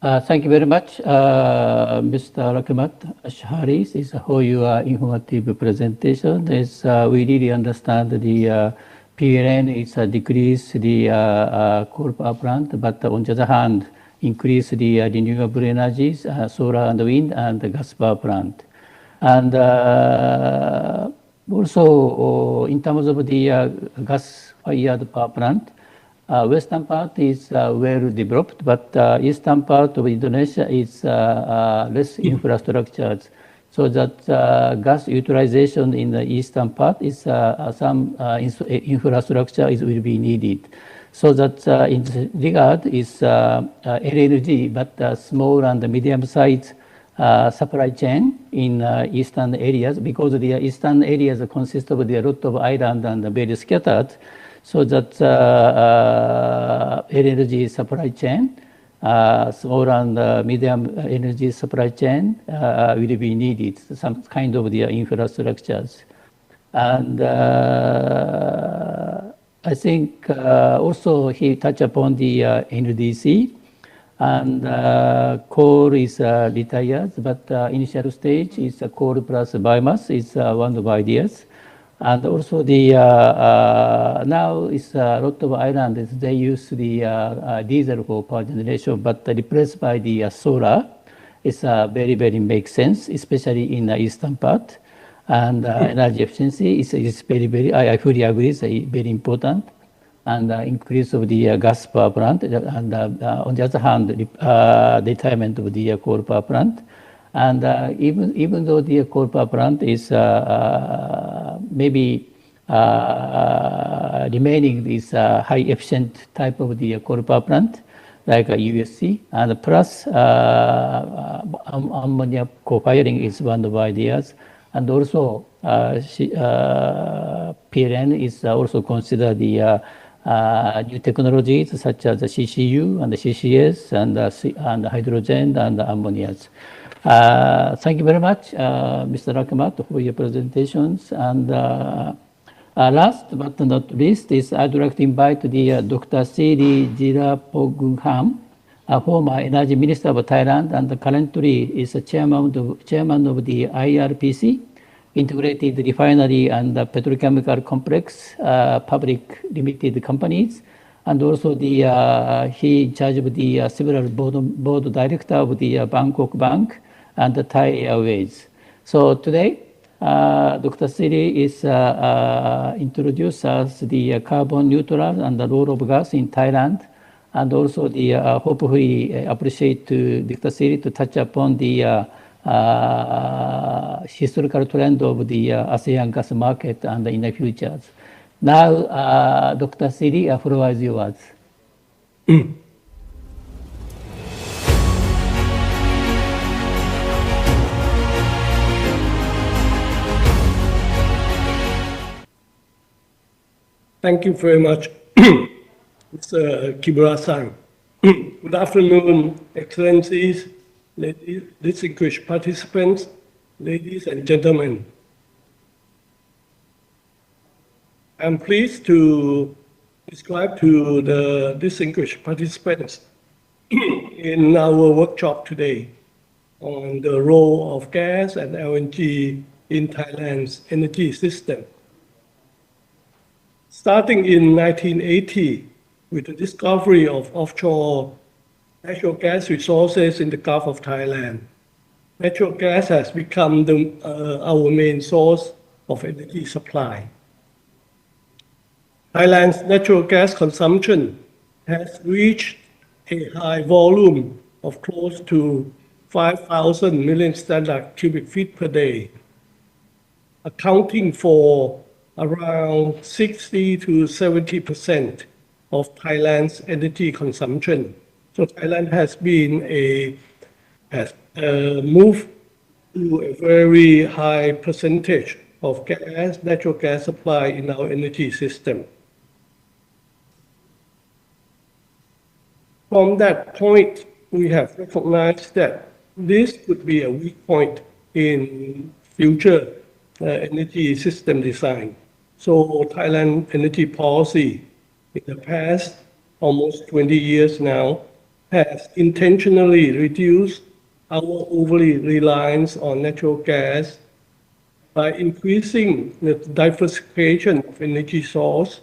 Thank you very much, Mr. Rahmat Ashharis, is for your informative presentation. As we really understand the PLN is decrease the coal power plant, but on the other hand, increase the renewable energies, solar and wind, and the gas power plant. And also in terms of the gas-fired power plant, western part is well developed, but eastern part of Indonesia is less infrastructures. So that gas utilization in the eastern part is some infrastructure will be needed. So that in this regard is LNG, but small and medium-sized supply chain in eastern areas, because the eastern areas consist of a lot of islands and very scattered. So that energy supply chain, small and medium energy supply chain will be needed, some kind of the infrastructures. And I think also he touched upon the NDC, and coal is retired, but initial stage is coal plus biomass is one of the ideas. And also the now is a lot of islands, they use the diesel for power generation, but replaced by the solar. It's very, very makes sense, especially in the eastern part. And energy efficiency is very, very, I fully agree, it's very important. And increase of the gas power plant, and on the other hand, retirement of the coal power plant. And even though the coal power plant is maybe remaining this high efficient type of the coal power plant, like a USC, and plus ammonia co-firing is one of the ideas. And also PLN is also considered the new technologies such as the CCU and the CCS and hydrogen and ammonia. Thank you very much, Mr. Rakamat, for your presentations. And last but not least is I'd like to invite the Dr. Siri Jirapogungham, a former Energy Minister of Thailand and currently is a chairman of the IRPC, Integrated Refinery and Petrochemical Complex Public Limited Companies, and also he in charge of the several board director of the Bangkok Bank and the Thai Airways. So today, Dr. Siri is introduced as the carbon neutral and the role of gas in Thailand, and also the hopefully appreciate to Dr. Siri to touch upon the historical trend of the ASEAN gas market and in the future. Now, Dr. Siri, floor is yours. Thank you very much, Mr. Kimura-san. Good afternoon, Excellencies, ladies, distinguished participants, ladies and gentlemen. I'm pleased to describe to the distinguished participants in our workshop today on the role of gas and LNG in Thailand's energy system. Starting in 1980, with the discovery of offshore natural gas resources in the Gulf of Thailand, natural gas has become our main source of energy supply. Thailand's natural gas consumption has reached a high volume of close to 5,000 million standard cubic feet per day, accounting for around 60 to 70% of Thailand's energy consumption. So Thailand has moved to a very high percentage of natural gas supply in our energy system. From that point, we have recognized that this could be a weak point in future energy system design. So Thailand energy policy in the past almost 20 years now has intentionally reduced our overly reliance on natural gas by increasing the diversification of energy source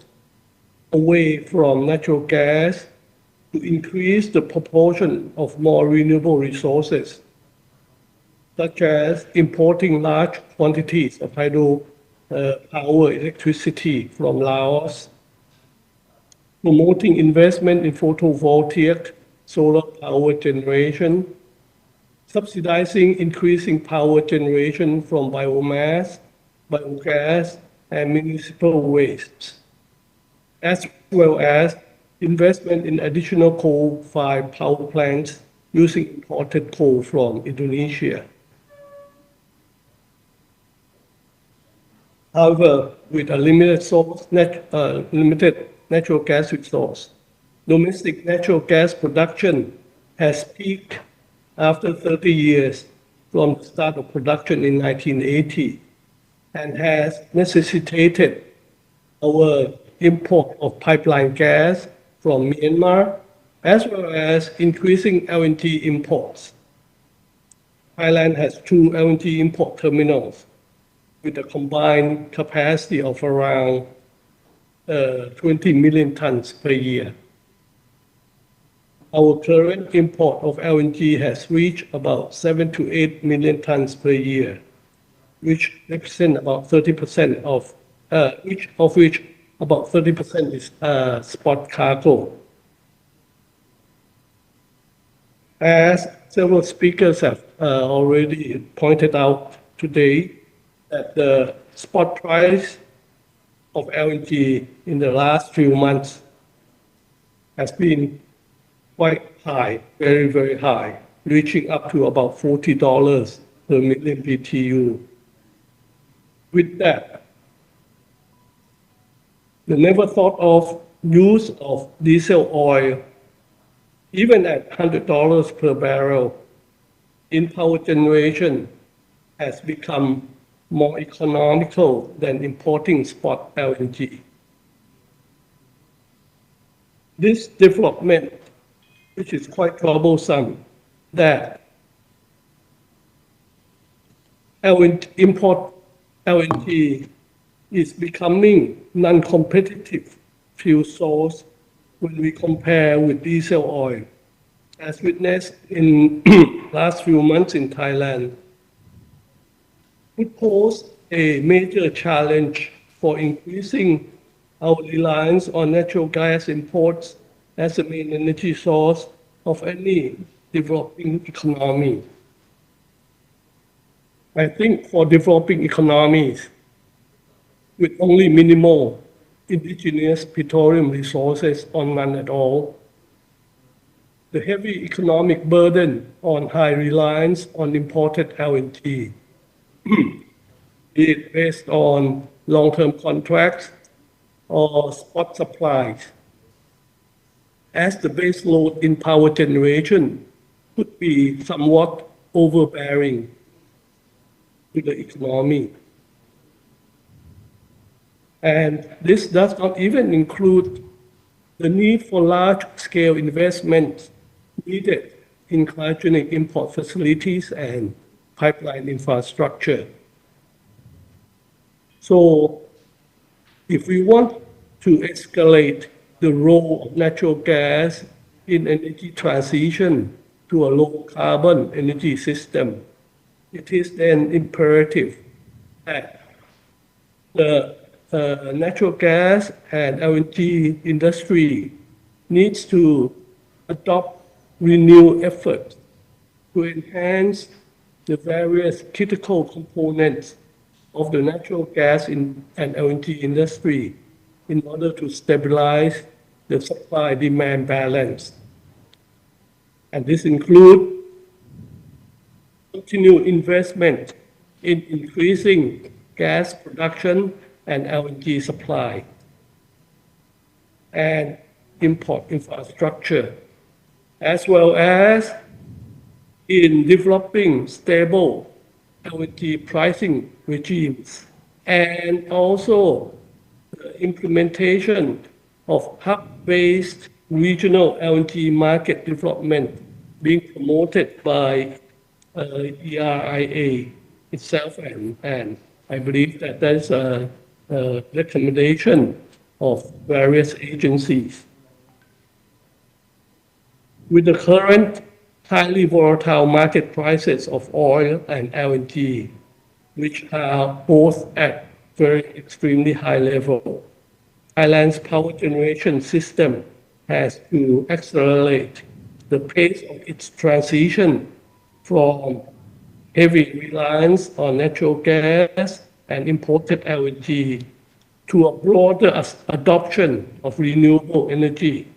away from natural gas to increase the proportion of more renewable resources, such as importing large quantities of hydro power electricity from Laos, promoting investment in photovoltaic solar power generation, subsidizing increasing power generation from biomass, biogas, and municipal wastes, as well as investment in additional coal-fired power plants using imported coal from Indonesia. However, with a limited natural gas resource, domestic natural gas production has peaked after 30 years from the start of production in 1980 and has necessitated our import of pipeline gas from Myanmar, as well as increasing LNG imports. Thailand has 2 LNG import terminals with a combined capacity of around 20 million tons per year. Our current import of LNG has reached about 7 to 8 million tons per year, which represent about 30% of which about 30% is spot cargo. As several speakers have already pointed out today, that the spot price of LNG in the last few months has been quite high, very, very high, reaching up to about $40 per million BTU. With that, the never thought of use of diesel oil, even at $100 per barrel in power generation, has become more economical than importing spot LNG. This development, which is quite troublesome, that import LNG is becoming non-competitive fuel source when we compare with diesel oil, as witnessed in last few months in Thailand. It posed a major challenge for increasing our reliance on natural gas imports as the main energy source of any developing economy. I think for developing economies with only minimal indigenous petroleum resources or none at all, the heavy economic burden on high reliance on imported LNG, be it based on long-term contracts or spot supplies, as the base load in power generation could be somewhat overbearing to the economy. And this does not even include the need for large-scale investments needed in cryogenic import facilities and pipeline infrastructure. So if we want to escalate the role of natural gas in energy transition to a low-carbon energy system, it is then imperative that the natural gas and LNG industry needs to adopt renewed efforts to enhance the various critical components of the natural gas and LNG industry in order to stabilize the supply-demand balance. And this includes continued investment in increasing gas production and LNG supply, and import infrastructure, as well as in developing stable LNG pricing regimes, and also the implementation of hub-based regional LNG market development being promoted by ERIA itself, and I believe that there's a recommendation of various agencies. With the current highly volatile market prices of oil and LNG, which are both at very extremely high level, Thailand's power generation system has to accelerate the pace of its transition from heavy reliance on natural gas and imported LNG to a broader adoption of renewable energy,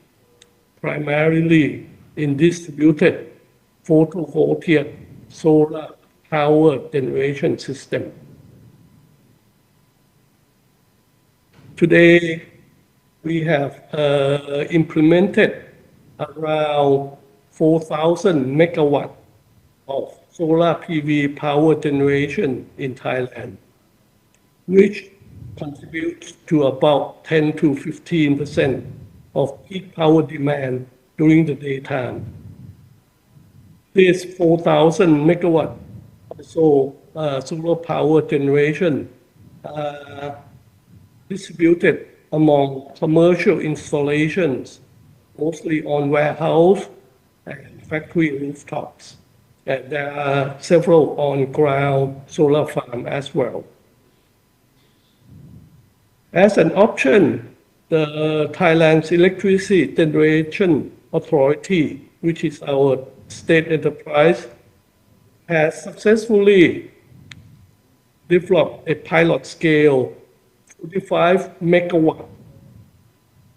primarily in distributed photovoltaic solar power generation system. Today, we have implemented around 4,000 megawatts of solar PV power generation in Thailand, which contributes to about 10 to 15% of peak power demand during the daytime. This 4,000 megawatt solar power generation distributed among commercial installations, mostly on warehouse and factory rooftops. And there are several on-ground solar farms as well. As an option, the Thailand's Electricity Generation Authority, which is our state enterprise has successfully developed a pilot scale 45 megawatt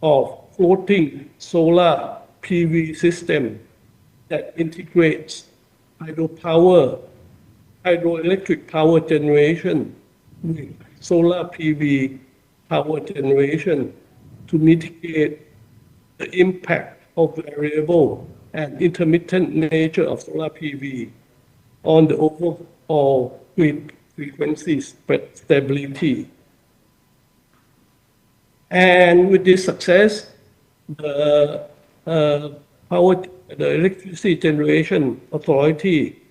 of floating solar PV system that integrates hydroelectric power generation with solar PV power generation to mitigate the impact of variable and intermittent nature of solar PV on the overall grid frequency stability. And with this success, the Electricity Generation Authority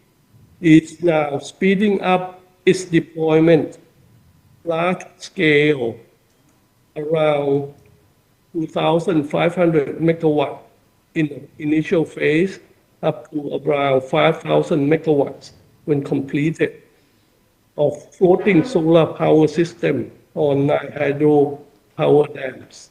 is now speeding up its deployment large scale around 2,500 megawatt in the initial phase up to around 5,000 megawatts when completed of floating solar power system on 9 hydro power dams.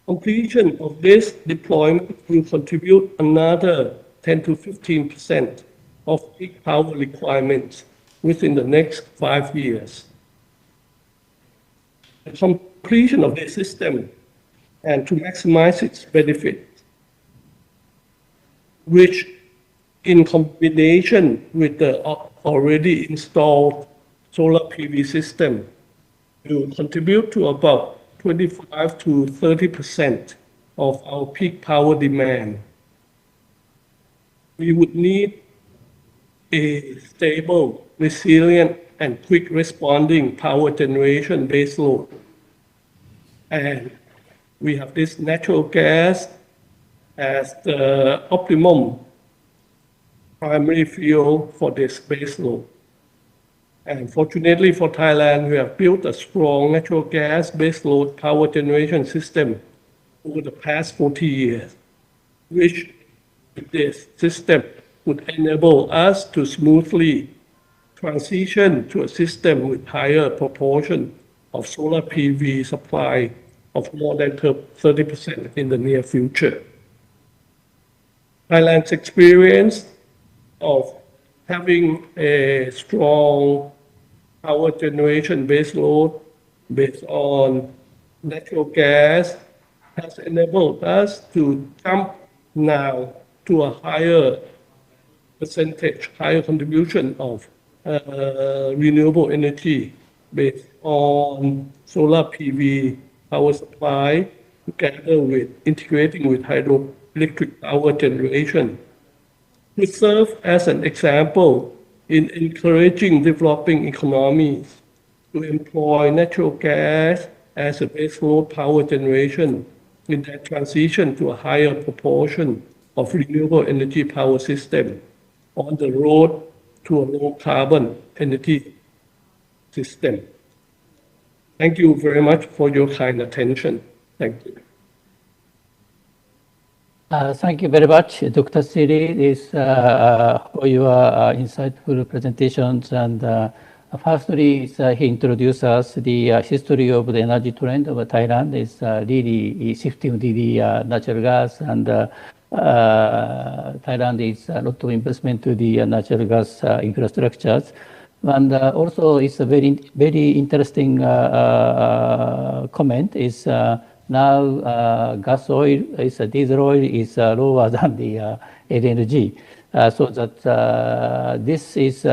Completion of this deployment will contribute another 10 to 15% of peak power requirements within the next 5 years. The completion of this system and to maximize its benefit, which in combination with the already installed solar PV system will contribute to about 25 to 30% of our peak power demand. We would need a stable, resilient, and quick responding power generation baseload. And we have this natural gas as the optimum primary fuel for this baseload. And fortunately for Thailand, we have built a strong natural gas baseload power generation system over the past 40 years, which this system would enable us to smoothly transition to a system with higher proportion of solar PV supply of more than 30% in the near future. Thailand's experience of having a strong power generation baseload based on natural gas has enabled us to jump now to a higher percentage, higher contribution of renewable energy based on solar PV power supply together with integrating with hydroelectric power generation. We serve as an example in encouraging developing economies to employ natural gas as a baseload power generation in that transition to a higher proportion of renewable energy power system on the road to a low carbon energy system. Thank you very much for your kind attention. Thank you. Thank you very much, Dr. Siri, for your insightful presentations. And firstly, he introduced us the history of the energy trend of Thailand. It's really shifting to the natural gas, and Thailand is a lot of investment to the natural gas infrastructures. And also, it's a very interesting comment is now gas oil, diesel oil is lower than the LNG. So that this is,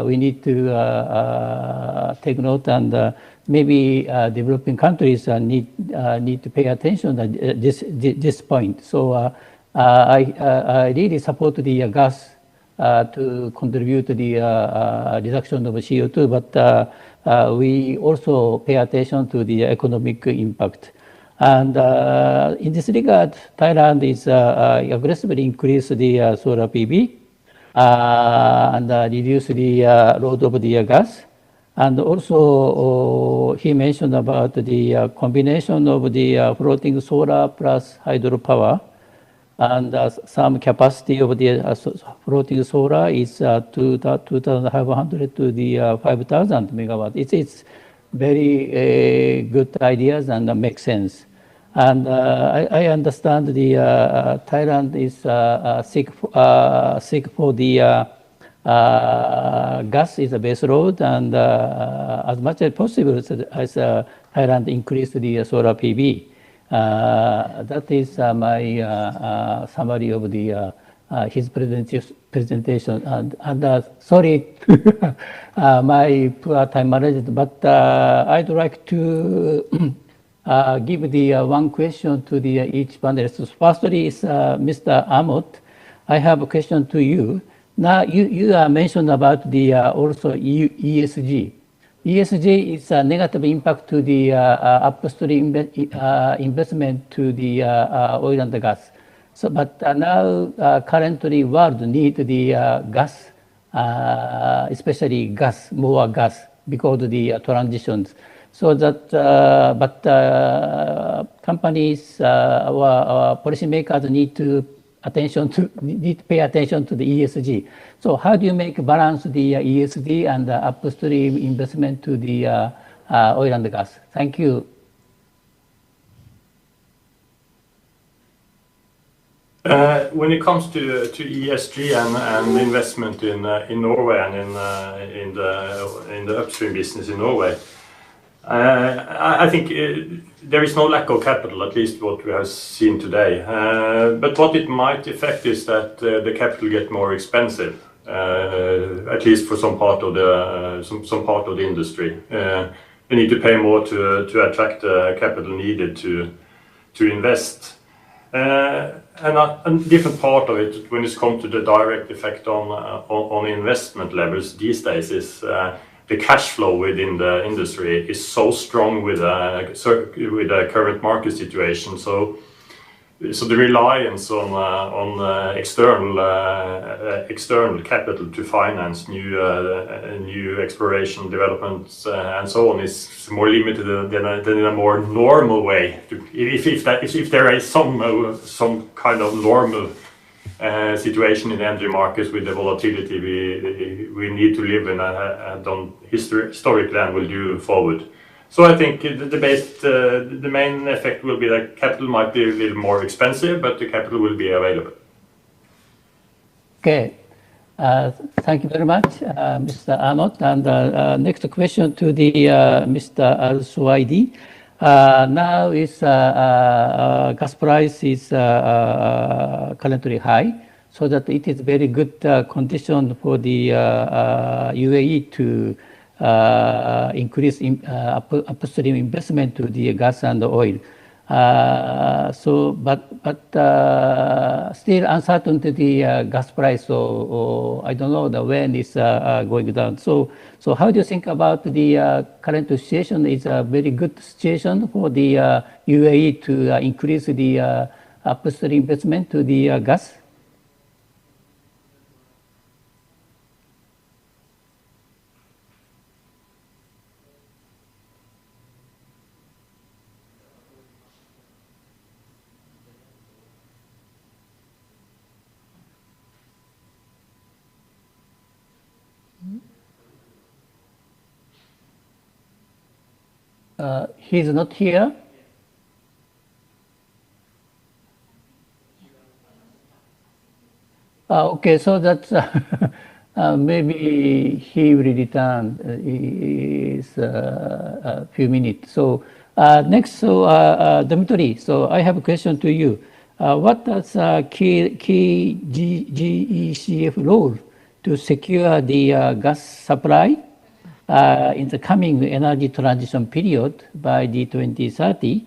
we need to take note, and maybe developing countries need to pay attention at this point. So I really support the gas to contribute to the reduction of CO2, but we also pay attention to the economic impact. And in this regard, Thailand is aggressively increase the solar PV and reduce the load of the gas. And also, he mentioned about the combination of the floating solar plus hydropower. And some capacity of the floating solar is 2,500 to the 5,000 megawatt. It's very good ideas and make sense. And I understand the Thailand is seek for the gas is a base load, and as much as possible as Thailand increase the solar PV. That is my summary of the his presentation. And sorry, my poor time management, but I'd like to give the one question to the each panelist. Firstly is Mr. Amot. I have a question to you. Now you mentioned about the also ESG. ESG is a negative impact to the upstream investment to the oil and the gas. So, but now currently world need the gas, especially gas, more gas because of the transitions. So that, but companies or policymakers need to pay attention to the ESG. So how do you make balance the ESG and the upstream investment to the oil and the gas? Thank you. When it comes to ESG and investment in Norway and in the upstream business in Norway, I think there is no lack of capital, at least what we have seen today. But what it might affect is that the capital get more expensive, at least for some part of the industry. We need to pay more to attract the capital needed to invest. And a different part of it, when it comes to the direct effect on investment levels these days, is the cash flow within the industry is so strong with the current market situation. So the reliance on external capital to finance new exploration developments and so on is more limited than in a more normal way. If there is some kind of normal situation in the energy markets with the volatility we need to live in and done historically and will do forward. So I think the main effect will be that capital might be a little more expensive, but the capital will be available. Okay, thank you very much, Mr. Amot. And next question to the Mr. Al-Suwaidi. Now is gas price is currently high, so that it is very good condition for the UAE to increase upstream investment to the gas and the oil. So, but still uncertain to the gas price. So I don't know when it's going down. So how do you think about the current situation? Is a very good situation for the UAE to increase the upstream investment to the gas? He's not here. Okay, so that's maybe he will return is a few minutes. So next, so Dmitry, so I have a question to you. What is key GECF role to secure the gas supply in the coming energy transition period by the 2030?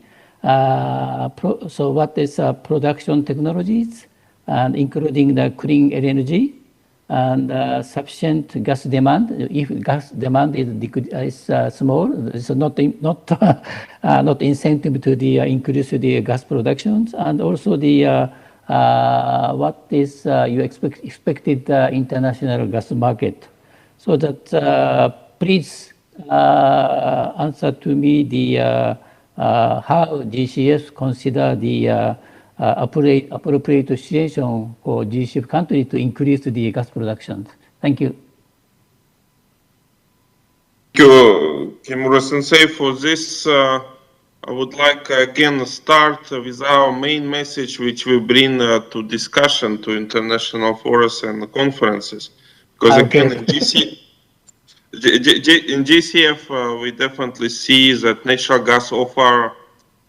So what is production technologies, and including the clean energy and sufficient gas demand? If gas demand is small, it's not incentive to the increase the gas productions, and also the what is you expected international gas market. So that please answer to me the how GCS consider the appropriate situation for GCF country to increase the gas production. Thank you. Thank you, Kimura Sensei, for this I would like again start with our main message, which we bring to discussion to international forums and conferences. Because again, in GCF, we definitely see that natural gas offer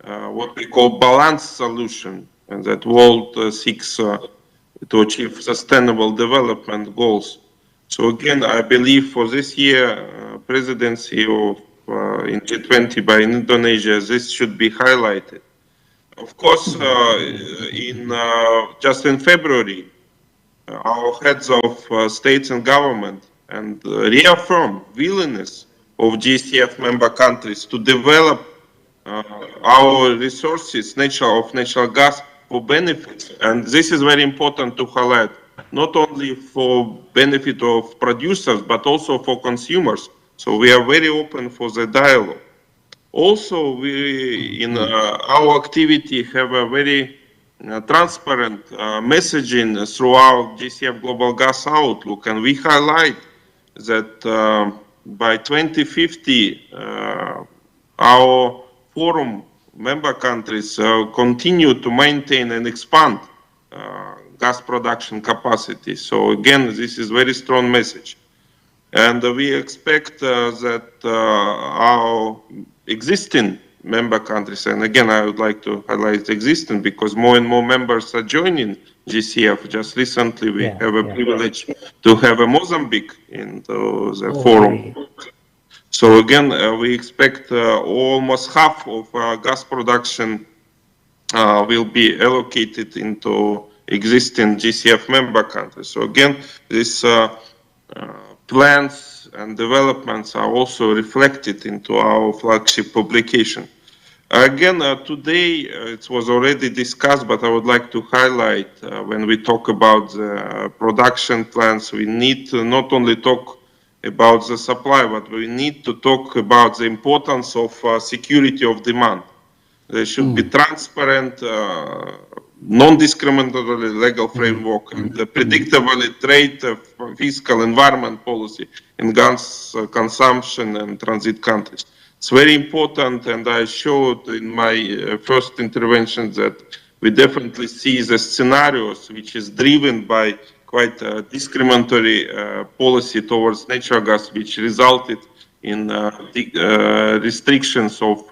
what we call balanced solution, and that world seeks to achieve sustainable development goals. So again, I believe for this year, presidency of in G20 by Indonesia, this should be highlighted. Of course, just in February, our heads of states and government and reaffirm willingness of GCF member countries to develop our resources, natural gas for benefits. And this is very important to highlight, not only for benefit of producers, but also for consumers. So we are very open for the dialogue. Also, we in our activity have a very transparent messaging throughout GCF Global Gas Outlook, and we highlight that by 2050, our forum member countries continue to maintain and expand gas production capacity. So again, this is very strong message. And we expect that our existing member countries, and again, I would like to highlight existing because more and more members are joining GCF. Just recently, we have a privilege to have a Mozambique in the forum. So again, we expect almost half of gas production will be allocated into existing GCF member countries. So again, this plans and developments are also reflected into our flagship publication. Again, today it was already discussed, but I would like to highlight when we talk about the production plans, we need to not only talk about the supply, but we need to talk about the importance of security of demand. There should be transparent, non-discriminatory legal framework and predictable trade, fiscal, environment policy in gas consumption and transit countries. It's very important, and I showed in my first intervention that we definitely see the scenarios which is driven by quite discriminatory policy towards natural gas, which resulted in restrictions of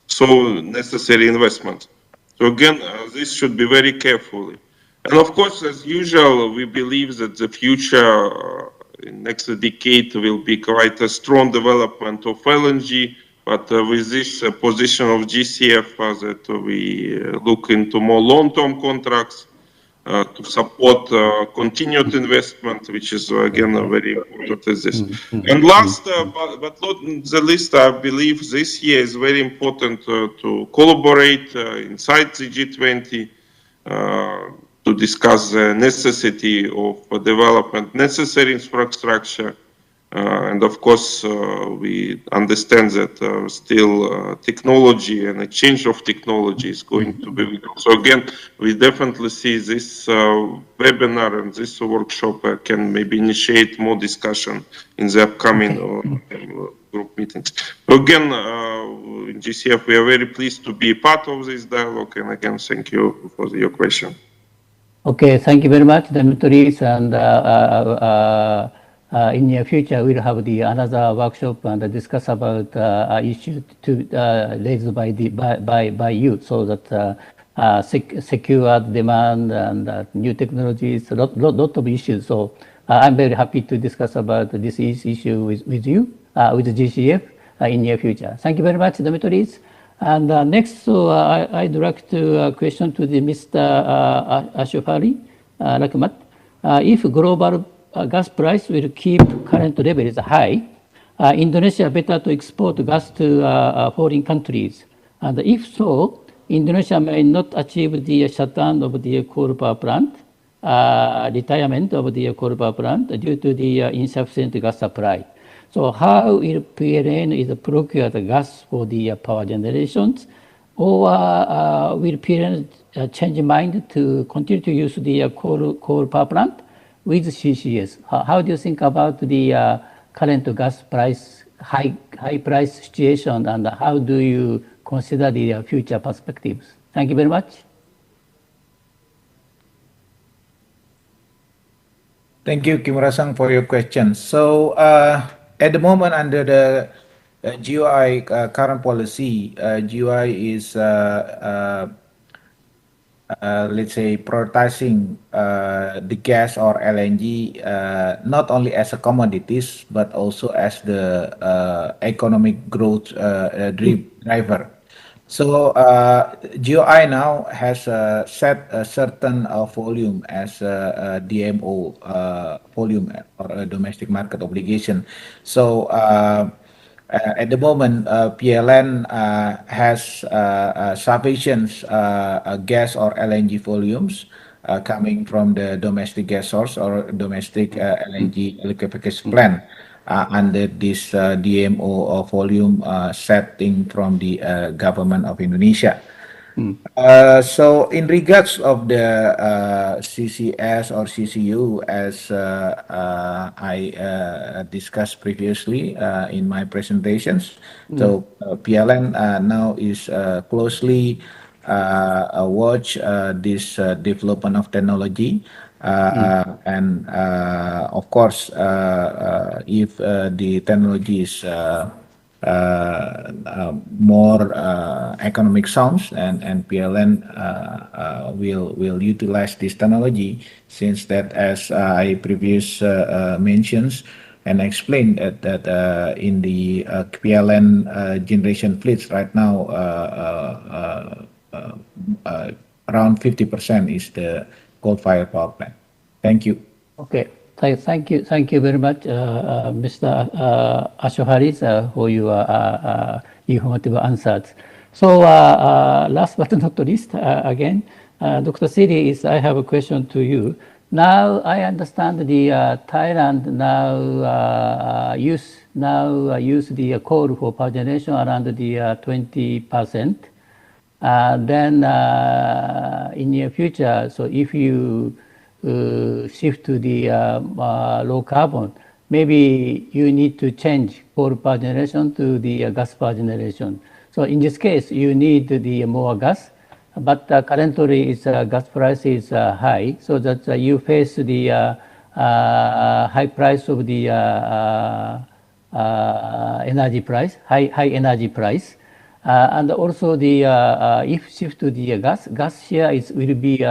so necessary investments. So again, this should be very carefully. And of course, as usual, we believe that the future in next decade will be quite a strong development of LNG, but with this position of GCF that we look into more long-term contracts to support continued investment, which is again very important as this. And last but not the least, I believe this year is very important to collaborate inside the G20 to discuss the necessity of development, necessary infrastructure. And of course, we understand that still technology and exchange of technology is going to be. So again, we definitely see this webinar and this workshop can maybe initiate more discussion in the upcoming group meetings. So again, in GCF, we are very pleased to be part of this dialogue. And again, thank you for your question. Okay, thank you very much, Dimitris, and in near future we'll have another workshop and discuss about issues raised by you, so that secure demand and new technologies, lot of issues. So I'm very happy to discuss about this issue with you, with the GCF in near future. Thank you very much, Dimitris. And next, I'd like to question to the Mr. Ashwari Rakmat. If global gas price will keep current levels high, Indonesia better to export gas to foreign countries. And if so, Indonesia may not achieve the shutdown of the coal power plant, retirement of the coal power plant due to the insufficient gas supply. So how will PLN is procure the gas for the power generations, or will PLN change mind to continue to use the coal power plant with CCS? How do you think about the current gas price, high price situation, and how do you consider the future perspectives. Thank you very much. Thank you, Kimura-san, for your question. So, at the moment, under the GOI current policy, GOI is, let's say, prioritizing the gas or LNG not only as a commodities, but also as the economic growth driver. So GOI now has set a certain volume as a DMO volume or a domestic market obligation. So at the moment, PLN has sufficient gas or LNG volumes coming from the domestic gas source or domestic LNG liquefaction plant under this DMO volume setting from the government of Indonesia. So in regards of the CCS or CCU, as I discussed previously in my presentations, so PLN now is closely watch this development of technology. And of course, if the technology is more economic sounds and PLN will utilize this technology, since that, as I previous mentions and explained that in the PLN generation fleets right now, around 50% is the coal-fired power plant. Thank you. Okay. Thank you very much, Mr. Ashoharis, for your informative answers. So last but not least, again, Dr. Siri, I have a question to you. Now I understand the Thailand now use the coal for power generation around the 20%. Then in the future, so if you shift to the low carbon, maybe you need to change coal power generation to the gas power generation. So in this case, you need the more gas, but currently its gas price is high, so that you face the high price of the energy price, high energy price. And also the if shift to the gas share will be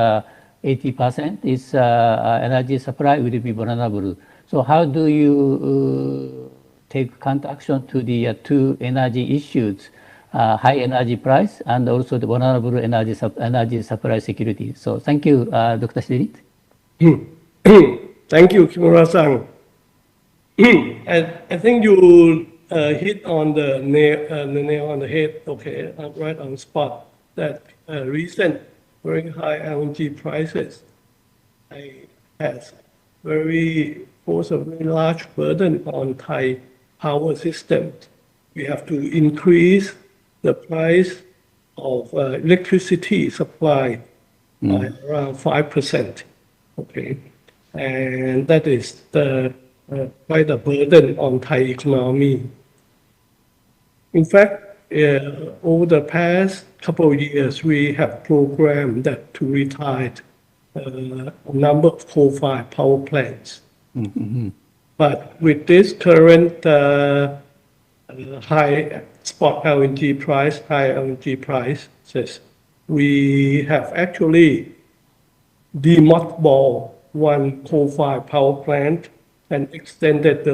80%, its energy supply will be vulnerable. So how do you take counter action to the two energy issues, high energy price and also the vulnerable energy supply security? So thank you, Dr. Shiritt. Thank you, Kimura-san. I think you hit on the nail on the head, okay, right on the spot, that recent very high LNG prices has posed a very large burden on Thai power system. We have to increase the price of electricity supply by around 5%, okay, and that is quite a burden on Thai economy. In fact, over the past couple of years, we have programmed that to retire a number of coal-fired power plants. But with this current high spot LNG price, high LNG prices, we have actually demothballed one coal-fired power plant and extended the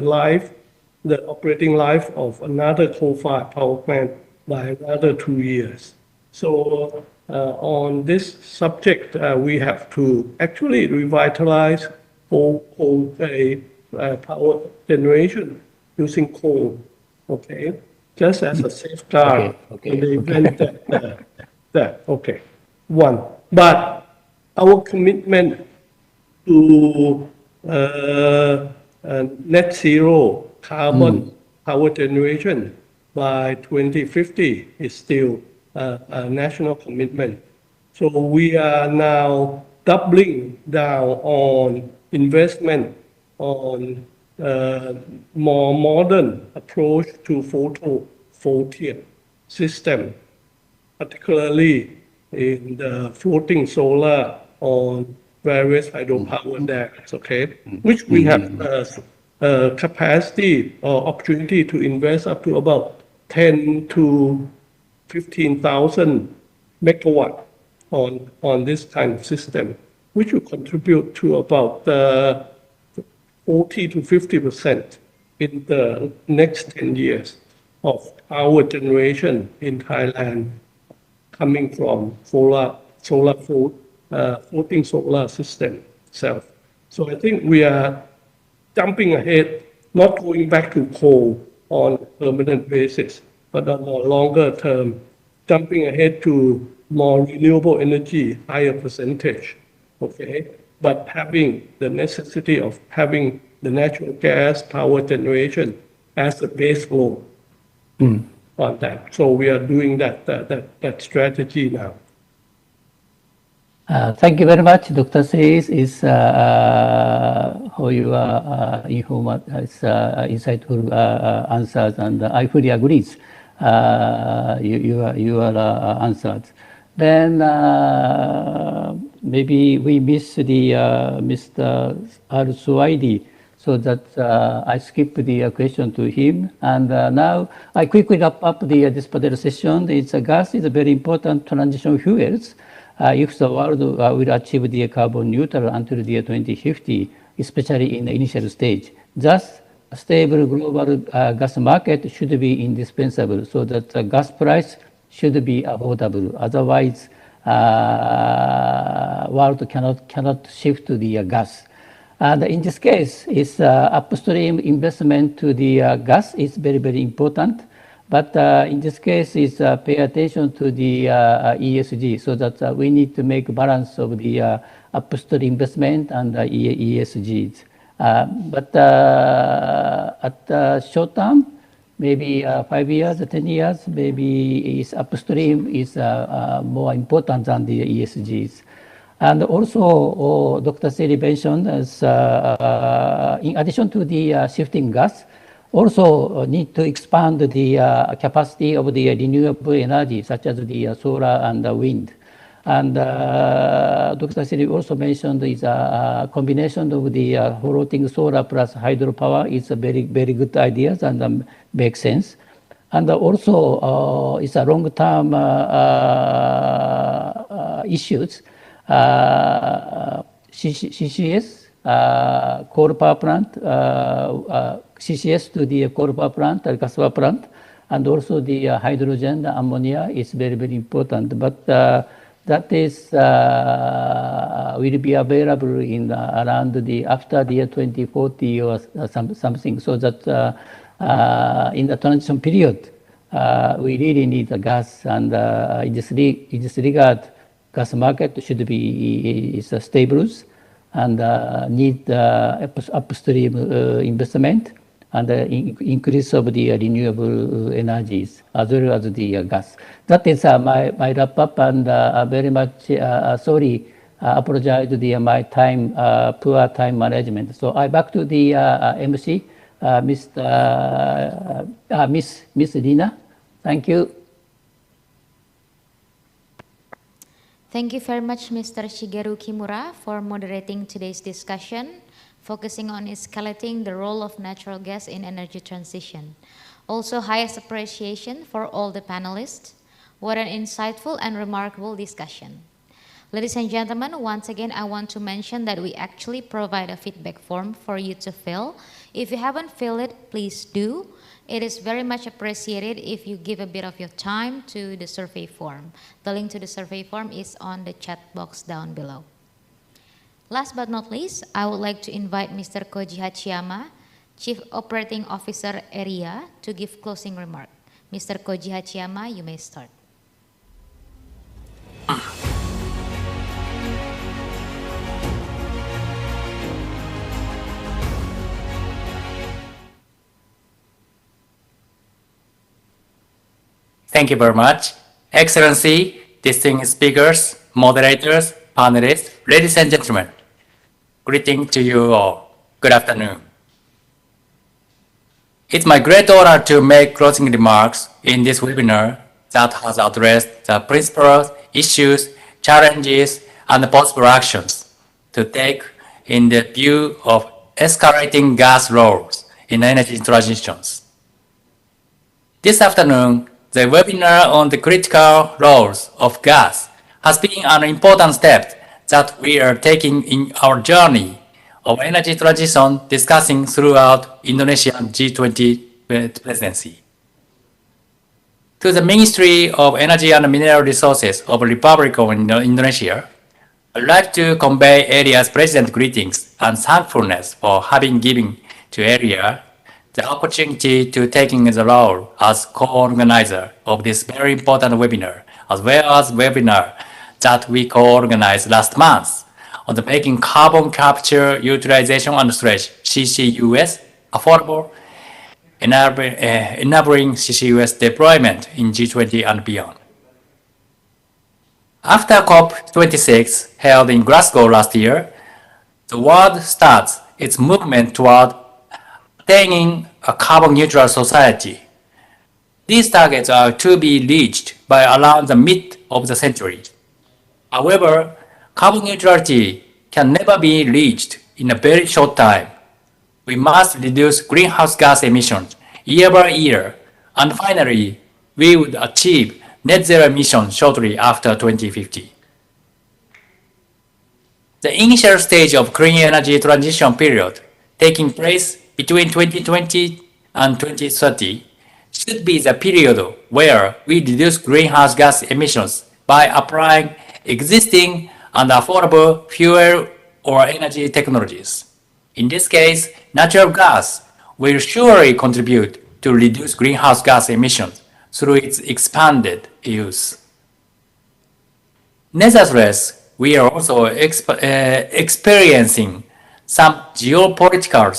operating life of another coal-fired power plant by another 2 years. So on this subject, we have to actually revitalize coal power generation using coal, okay, just as a safeguard in the event that, okay, one. But our commitment to net zero carbon power generation by 2050 is still a national commitment. So we are now doubling down on investment on more modern approach to photovoltaic system particularly in the floating solar on various hydropower dams, okay, which we have capacity or opportunity to invest up to about 10 to 15,000 megawatt on this kind of system, which will contribute to about 40 to 50% in the next 10 years of power generation in Thailand coming from floating solar system itself. So I think we are jumping ahead, not going back to coal on a permanent basis, but on a longer term, jumping ahead to more renewable energy, higher percentage, okay? But having the necessity of having the natural gas power generation as the base load on that. So we are doing that strategy now. Thank you very much, Dr. Says is for your insightful answers, and I fully agree your answers. Then maybe we missed the Mr. Al-Suwaidi, so that I skipped the question to him. And now I quickly wrap up this particular session. It's gas is a very important transition fuels. If the world will achieve the carbon neutral until the 2050, especially in the initial stage, thus a stable global gas market should be indispensable, so that the gas price should be affordable. Otherwise, world cannot shift to the gas. And in this case, is upstream investment to the gas is very, very important. But in this case, is pay attention to the ESG, so that we need to make balance of the upstream investment and ESGs. But at the short term, maybe 5 years, 10 years, maybe is upstream is more important than the ESGs. And also, Dr. Seri mentioned, as in addition to the shifting gas, also need to expand the capacity of the renewable energy, such as the solar and the wind. And Dr. Siri also mentioned is a combination of the floating solar plus hydropower is a very, very good idea and makes sense. And also it's a long-term issues. CCS, coal power plant, CCS to the coal power plant, gas power plant, and also the hydrogen, the ammonia is very, very important. But that is will be available in around the after the year 2040 or something. So that in the transition period, we really need the gas, and in this regard, gas market should be stable and need upstream investment and increase of the renewable energies as well as the gas. That is my wrap up, and very much sorry, apologize to my time, poor time management. So I back to the MC, Miss Dina. Thank you. Thank you very much, Mr. Shigeru Kimura, for moderating today's discussion, focusing on escalating the role of natural gas in energy transition. Also, highest appreciation for all the panelists. What an insightful and remarkable discussion. Ladies and gentlemen, once again, I want to mention that we actually provide a feedback form for you to fill. If you haven't filled it, please do. It is very much appreciated if you give a bit of your time to the survey form. The link to the survey form is on the chat box down below. Last but not least, I would like to invite Mr. Koji Hachiyama, Chief Operating Officer Area, to give closing remark. Mr. Koji Hachiyama, you may start. Thank you very much. Excellency, distinguished speakers, moderators, panelists, ladies and gentlemen, greeting to you all. Good afternoon. It's my great honor to make closing remarks in this webinar that has addressed the principles, issues, challenges, and possible actions to take in the view of escalating gas roles in energy transitions. This afternoon, the webinar on the critical roles of gas has been an important step that we are taking in our journey of energy transition discussing throughout Indonesian G20 presidency. To the Ministry of Energy and Mineral Resources of Republic of Indonesia, I'd like to convey Area's President greetings and thankfulness for having given to Area the opportunity to taking the role as co-organizer of this very important webinar, as well as webinar that we co-organized last month on the making carbon capture, utilization and storage (CCUS) affordable, enabling CCUS deployment in G20 and beyond. After COP26 held in Glasgow last year, the world starts its movement toward attaining a carbon-neutral society. These targets are to be reached by around the mid of the century. However, carbon neutrality can never be reached in a very short time. We must reduce greenhouse gas emissions year by year, and finally, we would achieve net zero emissions shortly after 2050. The initial stage of clean energy transition period, taking place between 2020 and 2030, should be the period where we reduce greenhouse gas emissions by applying existing and affordable fuel or energy technologies. In this case, natural gas will surely contribute to reduce greenhouse gas emissions through its expanded use. Nevertheless, we are also experiencing some geopolitical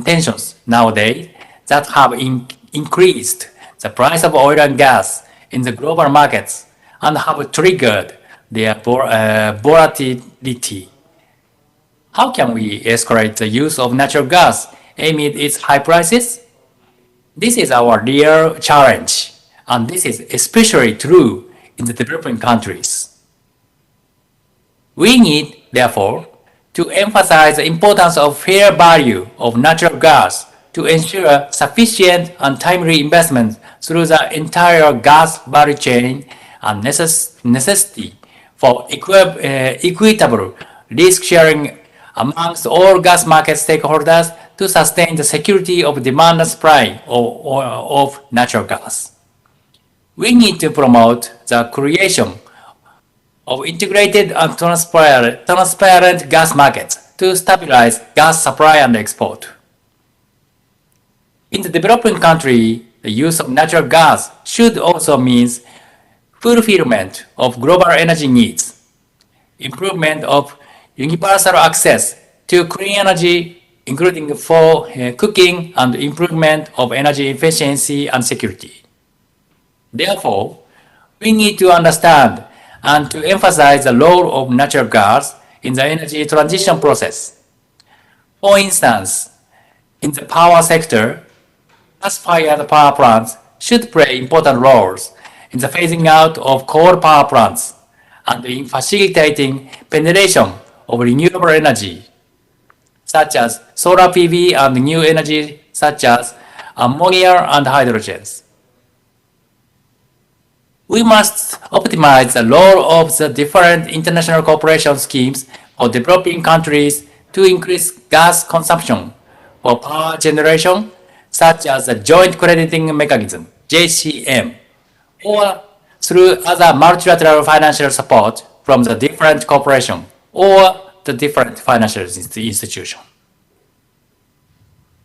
tensions nowadays that have increased the price of oil and gas in the global markets and have triggered their volatility. How can we escalate the use of natural gas amid its high prices? This is our real challenge, and this is especially true in the developing countries. We need, therefore, to emphasize the importance of fair value of natural gas to ensure sufficient and timely investment through the entire gas value chain and necessity for equitable risk sharing amongst all gas market stakeholders to sustain the security of demand and supply of natural gas. We need to promote the creation of integrated and transparent gas markets to stabilize gas supply and export. In the developing country, the use of natural gas should also mean fulfillment of global energy needs, improvement of universal access to clean energy, including for cooking, and improvement of energy efficiency and security. Therefore, we need to understand and to emphasize the role of natural gas in the energy transition process. For instance, in the power sector, gas-fired power plants should play important roles in the phasing out of coal power plants and in facilitating penetration of renewable energy, such as solar PV and new energy such as ammonia and hydrogens. We must optimize the role of the different international cooperation schemes for developing countries to increase gas consumption for power generation, such as the Joint Crediting Mechanism, JCM, or through other multilateral financial support from the different corporations or the different financial institutions.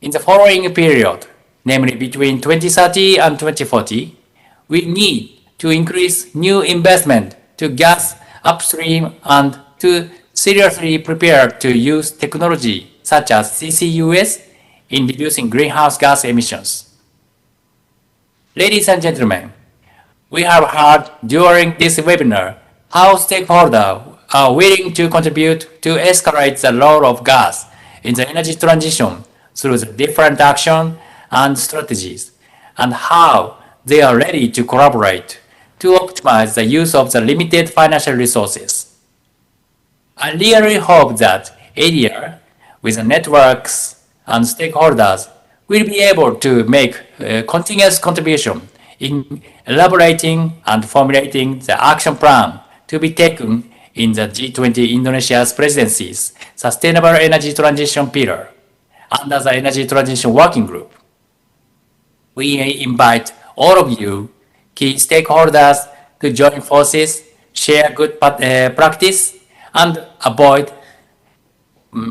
In the following period, namely between 2030 and 2040, we need to increase new investment to gas upstream and to seriously prepare to use technology such as CCUS in reducing greenhouse gas emissions. Ladies and gentlemen, we have heard during this webinar how stakeholders are willing to contribute to escalate the role of gas in the energy transition through the different actions and strategies, and how they are ready to collaborate to optimize the use of the limited financial resources. I really hope that ADR, with the networks and stakeholders, will be able to make a continuous contribution in elaborating and formulating the action plan to be taken in the G20 Indonesia's presidency's Sustainable Energy Transition Pillar under the Energy Transition Working Group. We invite all of you, key stakeholders, to join forces, share good practice, and avoid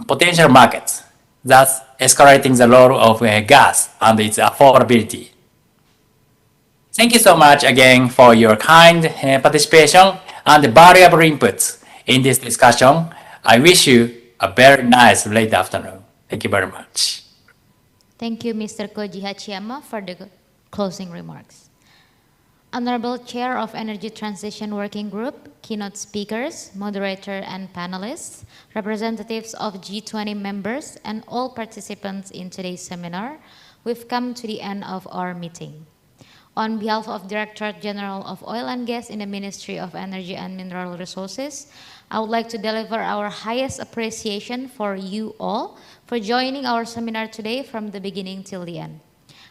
potential markets, thus escalating the role of gas and its affordability. Thank you so much again for your kind participation and valuable inputs in this discussion. I wish you a very nice late afternoon. Thank you very much. Thank you, Mr. Koji Hachiyama, for the closing remarks. Honorable Chair of Energy Transition Working Group, keynote speakers, moderator and panelists, representatives of G20 members, and all participants in today's seminar, we've come to the end of our meeting. On behalf of Director General of Oil and Gas in the Ministry of Energy and Mineral Resources, I would like to deliver our highest appreciation for you all for joining our seminar today from the beginning till the end.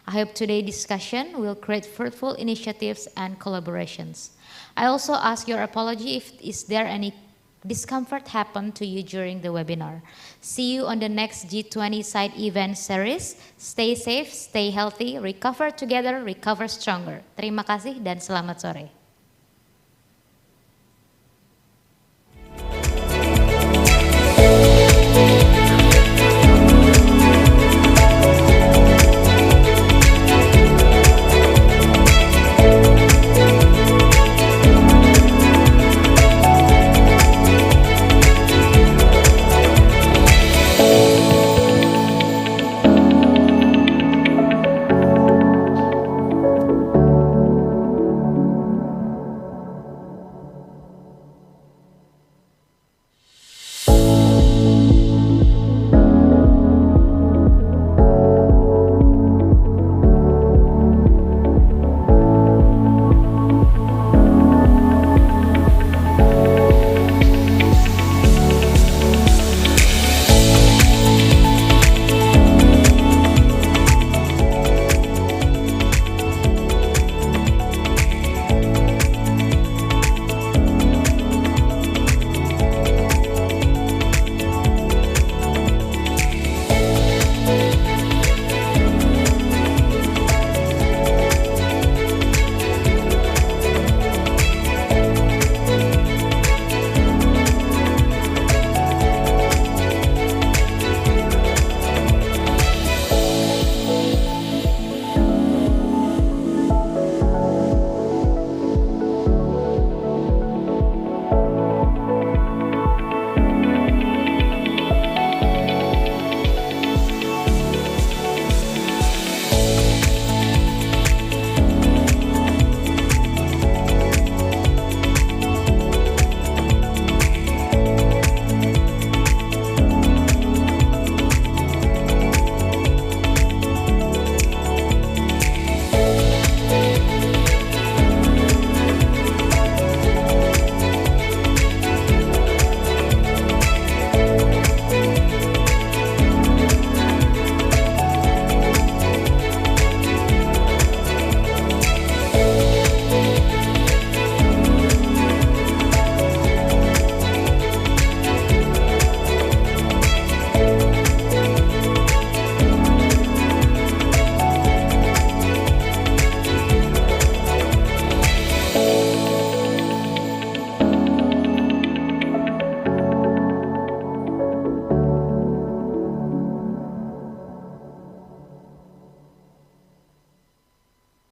I hope today's discussion will create fruitful initiatives and collaborations. I also ask your apology if is there any discomfort happened to you during the webinar. See you on the next G20 side event series. Stay safe, stay healthy, recover together, recover stronger. Terima kasih dan selamat sore.